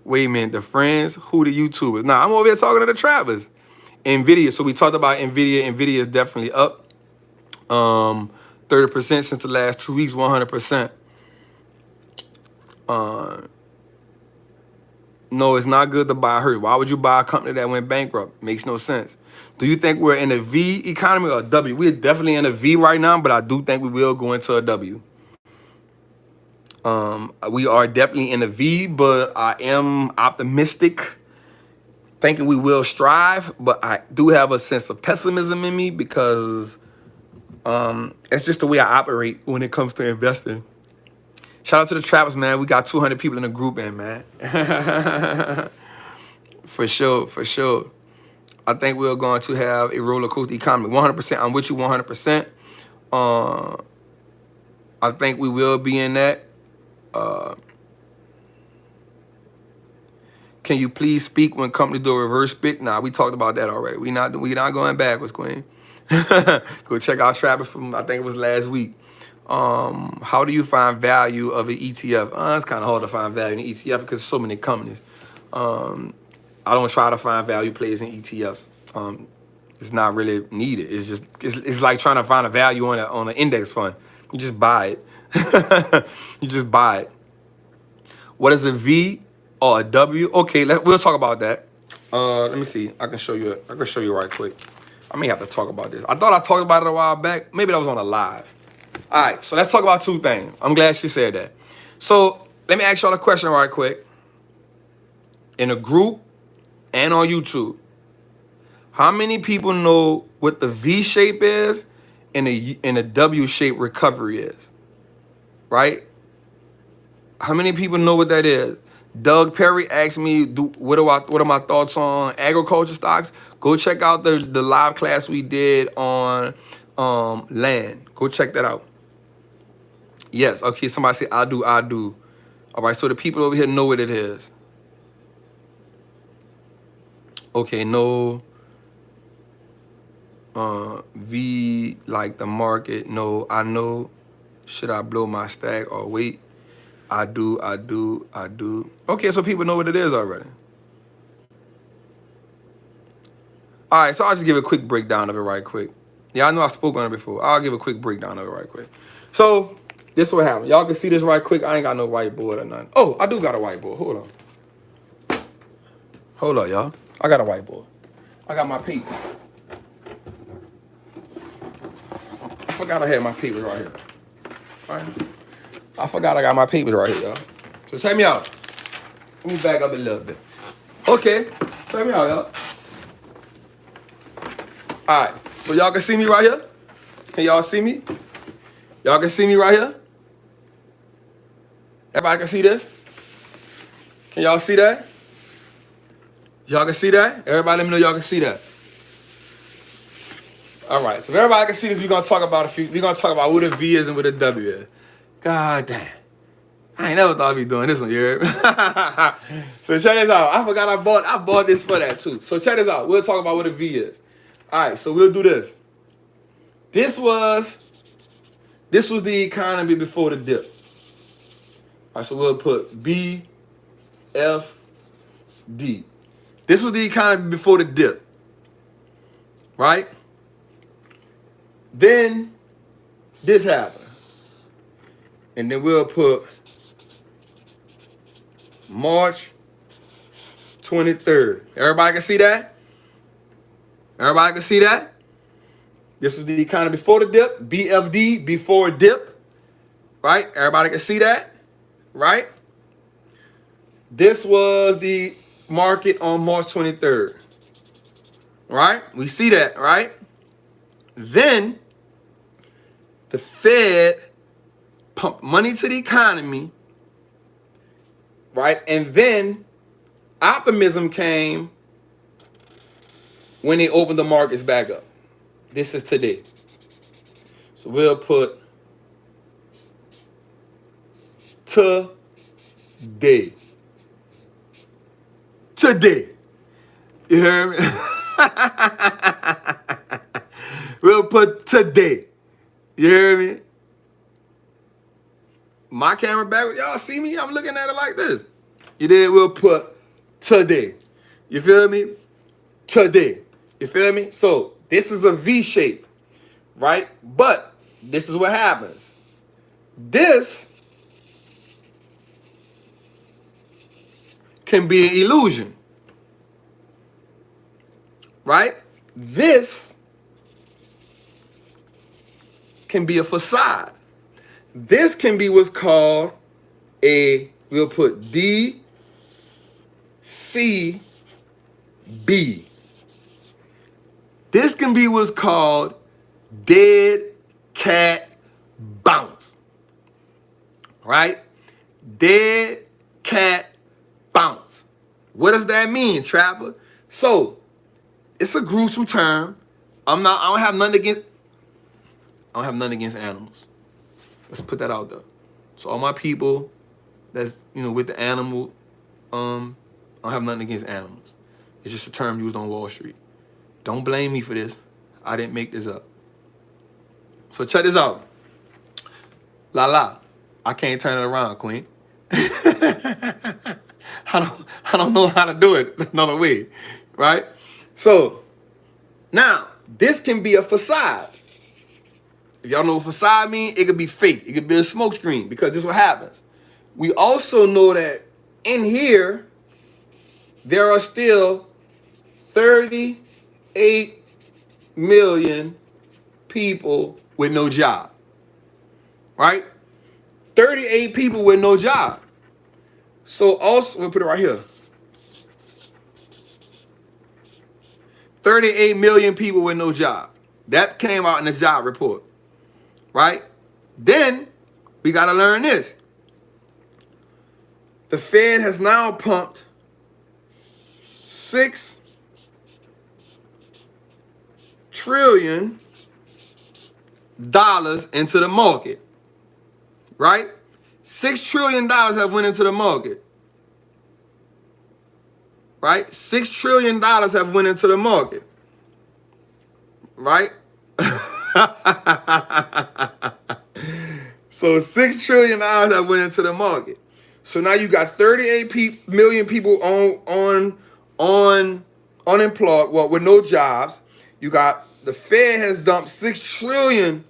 Wait a minute, the friends? Who the YouTubers? Nah, I'm over here talking to the Trappers. NVIDIA. So we talked about NVIDIA. NVIDIA is definitely up. 30% since the last 2 weeks, 100%. No, it's not good to buy hurt. Why would you buy a company that went bankrupt? Makes no sense. Do you think we're in a V economy or a W? We're definitely in a V right now, but I do think we will go into a W. We are definitely in a V, but I am optimistic, thinking we will strive. But I do have a sense of pessimism in me because it's just the way I operate when it comes to investing. Shout out to the trappers, man. We got 200 people in the group, man. For sure, for sure. I think we're going to have a roller coaster economy. 100%. I'm with you 100%. I think we will be in that. Can you please speak when companies do a reverse split? Nah, we talked about that already. We not going backwards, Queen. Go check out Trappin from, I think it was last week. How do you find value of an ETF? It's kind of hard to find value in an ETF because there's so many companies. I don't try to find value plays in ETFs. It's not really needed. It's just it's like trying to find a value on an index fund. You just buy it. You just buy it. What is a V or a W? Okay, we'll talk about that. Let me see. I can show you right quick. I may have to talk about this. I thought I talked about it a while back. Maybe that was on a live. All right, so let's talk about two things. I'm glad she said that. So let me ask y'all a question right quick. In a group and on YouTube, how many people know what the V shape is and a W shape recovery is? Right? How many people know what that is? Doug Perry asked me, what are my thoughts on agriculture stocks? Go check out the live class we did on land. Go check that out. Yes, okay, somebody say I do. All right, so the people over here know what it is. Okay, no. V like the market. No, I know. Should I blow my stack or wait? I do. Okay, so people know what it is already. All right, so I'll just give a quick breakdown of it right quick. Yeah, I know I spoke on it before. I'll give a quick breakdown of it right quick. So this is what happened. Y'all can see this right quick. I ain't got no whiteboard or nothing. Oh, I do got a whiteboard. Hold on, y'all. I got a whiteboard. I got my papers. I forgot I had my papers right here. All right. I forgot I got my papers right here, y'all. So check me out. Let me back up a little bit. Okay. Check me out, y'all. All right. So y'all can see me right here? Can y'all see me? Y'all can see me right here? Everybody can see this? Can y'all see that? Y'all can see that? Everybody let me know y'all can see that. All right. So if everybody can see this, we're gonna talk about what a V is and what a W is. God damn. I ain't never thought I'd be doing this one, you heard me? So check this out. I forgot I bought this for that too. So check this out. We'll talk about what a V is. All right, so we'll do this. This was the economy before the dip. All right, so we'll put B, F, D. This was the economy before the dip. Right? Then this happened. And then we'll put March 23rd. Everybody can see that? Everybody can see that? This was the economy before the dip. BFD, before dip. Right? Everybody can see that? Right? This was the market on March 23rd. Right? We see that, right? Then the Fed pumped money to the economy, right? And then optimism came when they opened the markets back up. This is today. So we'll put today. Today. You hear me? We'll put today. You hear me? My camera back, y'all see me? I'm looking at it like this. You did? We'll put today. You feel me? Today. You feel me? So this is a V shape, right? But this is what happens. This can be an illusion, right? This can be a facade. This can be what's called we'll put D, C, B. This can be what's called dead cat bounce. Right? Dead cat bounce. What does that mean, Trapper? So, it's a gruesome term. I don't have nothing against animals. Let's put that out there. So all my people that's, with the animal, I don't have nothing against animals. It's just a term used on Wall Street. Don't blame me for this. I didn't make this up. So check this out. La. I can't turn it around, Queen. I don't know how to do it another way. Right? So now this can be a facade. If y'all know what facade means, it could be fake. It could be a smoke screen, because this is what happens. We also know that in here, there are still 38 million people with no job. Right? 38 people with no job. So also, we'll put it right here. 38 million people with no job. That came out in the job report. Right? Then we got to learn this. The Fed has now pumped $6 trillion into the market. Right? $6 trillion have went into the market. Right? $6 trillion have went into the market. Right? So $6 trillion have went into the market. So now you got 38 million people on unemployed, well, with no jobs. You got the Fed has dumped $6 trillion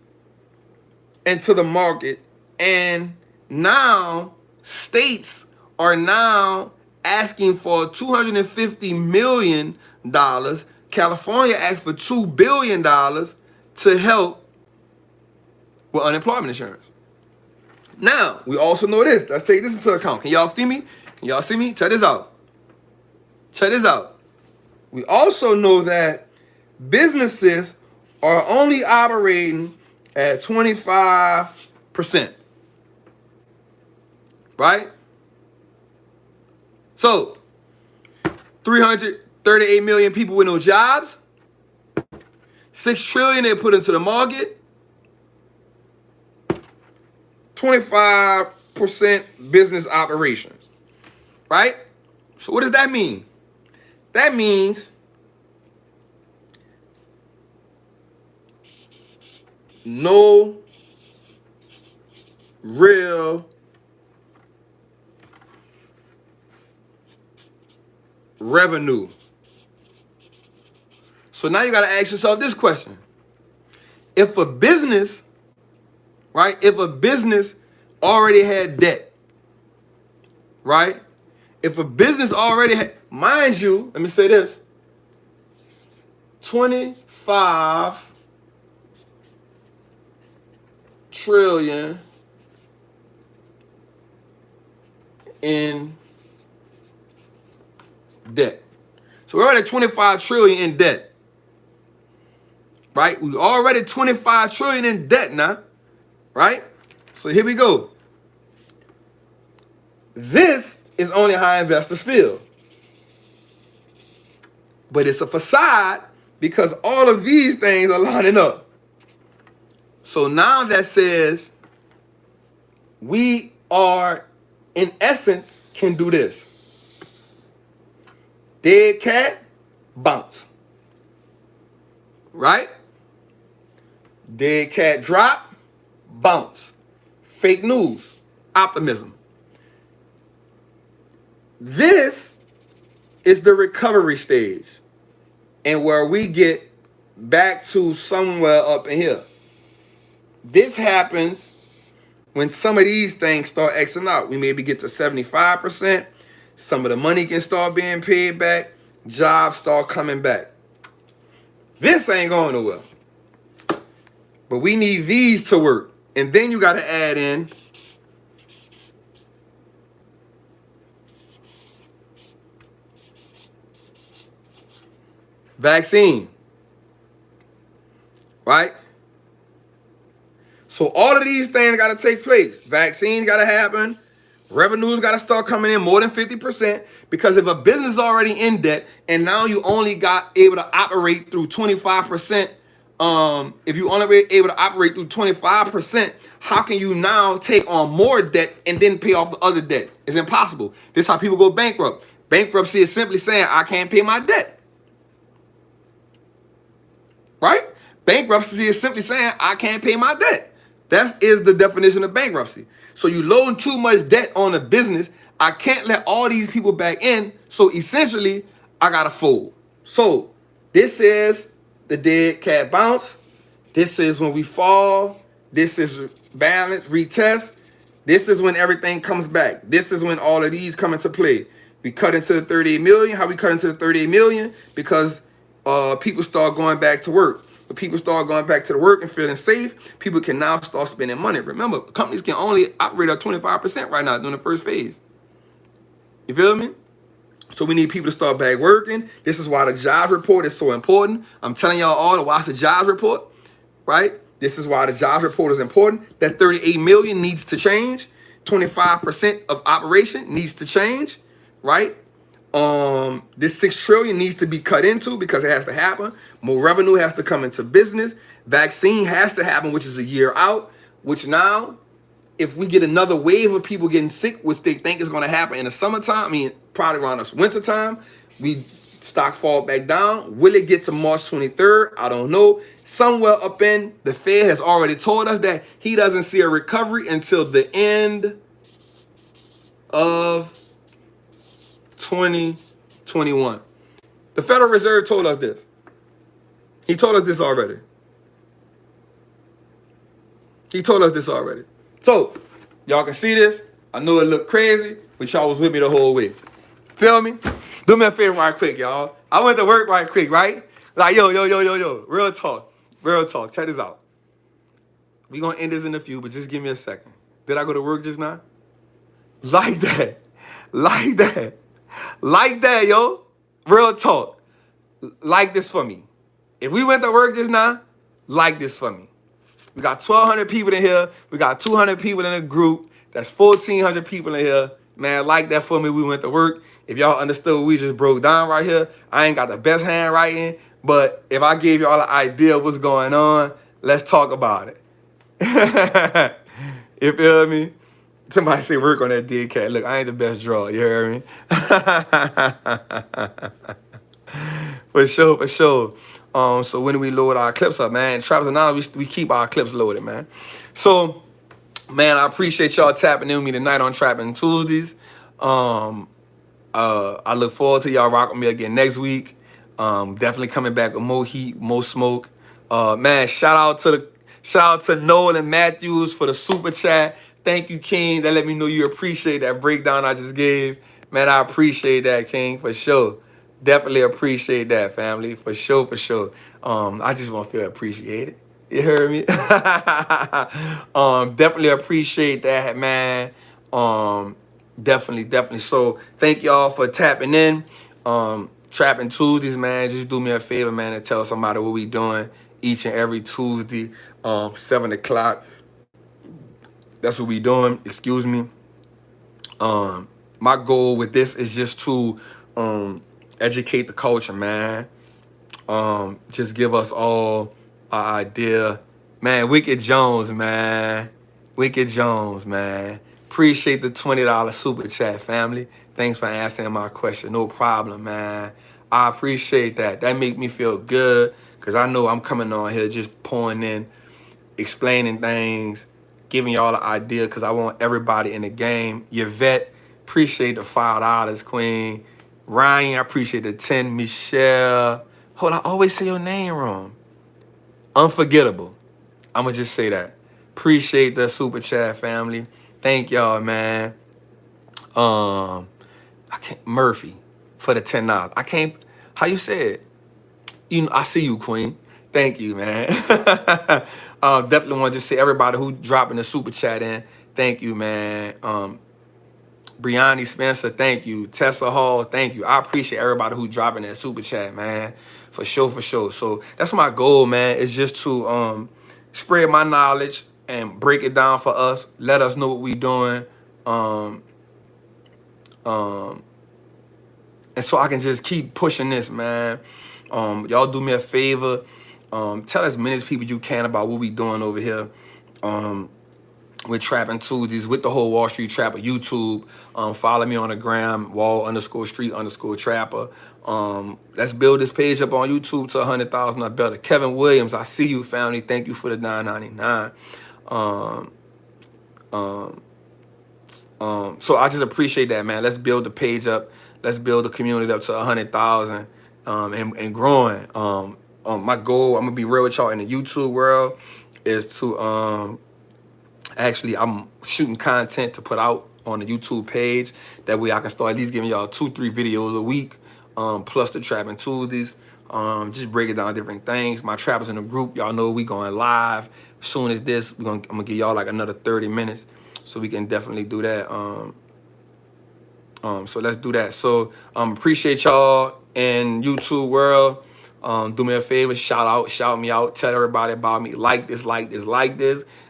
into the market, and now states are now asking for $250 million. California asked for $2 billion to help with unemployment insurance. Now, we also know this. Let's take this into account. Can y'all see me? Can y'all see me? Check this out. Check this out. We also know that businesses are only operating at 25%. Right? So, 338 million people with no jobs. $6 trillion they put into the market. 25% business operations. Right? So what does that mean? That means no real revenue. So now you got to ask yourself this question. If a business, right, if a business already had debt, right? If a business already had, mind you, let me say this, 25 trillion in debt. So we're already at 25 trillion in debt. Right? We already 25 trillion in debt now. Right? So here we go. This is only how investors feel. But it's a facade because all of these things are lining up. So now that says we are, in essence, can do this. Dead cat, bounce. Right? Dead cat drop, bounce. Fake news, optimism. This is the recovery stage, and where we get back to somewhere up in here. This happens when some of these things start Xing out. We maybe get to 75%. Some of the money can start being paid back. Jobs start coming back. This ain't going nowhere. But we need these to work. And then you got to add in Vaccine, right? So all of these things got to take place. Vaccines got to happen. Revenues got to start coming in more than 50%, because if a business is already in debt and now you only got able to operate through 25%, if you only were able to operate through 25%, how can you now take on more debt and then pay off the other debt? It's impossible. This is how people go bankrupt. Bankruptcy is simply saying, I can't pay my debt. Right? Bankruptcy is simply saying, I can't pay my debt. That is the definition of bankruptcy. So you load too much debt on a business. I can't let all these people back in. So essentially, I got to fold. So this is the dead cat bounce. This is when we fall. This is balance, retest. This is when everything comes back. This is when all of these come into play. We cut into the 38 million. How we cut into the 38 million? Because people start going back to work. When people start going back to the work and feeling safe, people can now start spending money. Remember, companies can only operate at 25% right now during the first phase. You feel me? So we need people to start back working. This is why the jobs report is so important. I'm telling y'all all to watch the jobs report, right? This is why the jobs report is important. That 38 million needs to change. 25% of operation needs to change, right? This 6 trillion needs to be cut into, because it has to happen. More revenue has to come into business. Vaccine has to happen, which is a year out, which now, if we get another wave of people getting sick, which they think is going to happen in the summertime, I mean, probably around this winter time, we stock fall back down. Will it get to March 23rd? I don't know. Somewhere up in, the Fed has already told us that he doesn't see a recovery until the end of 2021. The Federal Reserve told us this. He told us this already. He told us this already. So, y'all can see this. I know it looked crazy, but y'all was with me the whole way. Feel me? Do me a favor right quick, y'all. I went to work right quick, right? Like, yo. Real talk. Real talk. Check this out. We gonna end this in a few, but just give me a second. Did I go to work just now? Like that. Like that. Like that, yo. Real talk. Like this for me. If we went to work just now, like this for me. We got 1,200 people in here. We got 200 people in the group. That's 1,400 people in here. Man, like that for me. We went to work. If y'all understood what we just broke down right here, I ain't got the best handwriting, but if I gave y'all an idea of what's going on, let's talk about it. You feel me? Somebody say work on that dead cat. Look, I ain't the best drawer. You hear me? For sure, for sure. So when we load our clips up, man, Trappin Anonymous, we keep our clips loaded, man. So, man, I appreciate y'all tapping in with me tonight on Trappin Tuesdays. I look forward to y'all rocking me again next week. Definitely coming back with more heat, more smoke. Man, shout out to Noel and Matthews for the super chat. Thank you, King. That let me know you appreciate that breakdown I just gave. Man, I appreciate that, King, for sure. Definitely appreciate that, family, for sure, for sure. I just want to feel appreciated. You heard me? Definitely appreciate that, man. Definitely. So thank y'all for tapping in. Trappin Tuesdays, man. Just do me a favor, man, and tell somebody what we doing each and every Tuesday, 7 o'clock. That's what we doing. Excuse me. My goal with this is just to educate the culture, man. Just give us all an idea. Man, Wicked Jones, man. Wicked Jones, man. Appreciate the $20 super chat, family. Thanks for answering my question. No problem, man. I appreciate that. That make me feel good, because I know I'm coming on here just pouring in, explaining things, giving y'all an idea, because I want everybody in the game. Yvette, appreciate the $5, Queen. Ryan, I appreciate the 10. Michelle. Hold on, I always say your name wrong. Unforgettable. I'm going to just say that. Appreciate the super chat, family. Thank y'all, man. Murphy for the $10. I can't, how you say it? I see you, Queen. Thank you, man. Definitely want to just say everybody who dropping the super chat in. Thank you, man. Brianni Spencer, thank you. Tessa Hall, thank you. I appreciate everybody who dropping that super chat, man. For sure, for sure. So that's my goal, man, is just to spread my knowledge and break it down for us. Let us know what we doing. And so I can just keep pushing this, man. Y'all do me a favor. Tell as many people you can about what we doing over here. With Trappin Tuesdays, with the whole Wall Street Trapper YouTube. Follow me on the gram, Wall_Street_Trapper. Let's build this page up on YouTube to 100,000 or better. Kevin Williams, I see you, family. Thank you for the $9.99. So I just appreciate that, man. Let's build the page up. Let's build the community up to 100,000 and growing. My goal, I'm gonna be real with y'all in the YouTube world, is to actually, I'm shooting content to put out on the YouTube page. That way I can start at least giving y'all 2-3 videos a week, plus the Trappin Tuesdays. Just breaking down different things. My trappers in the group, y'all know we going live. As soon as this, I'm gonna give y'all like another 30 minutes. So we can definitely do that. So let's do that. So appreciate y'all in YouTube world. Do me a favor, shout me out, tell everybody about me, like this.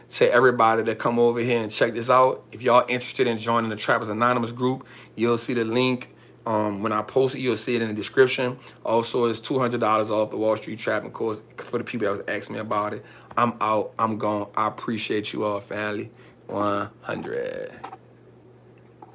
Tell everybody to come over here and check this out. If y'all interested in joining the Trappers Anonymous group, you'll see the link. When I post it, you'll see it in the description. Also, it's $200 off the Wall Street Trapping course for the people that was asking me about it. I'm out. I'm gone. I appreciate you all, family. 100.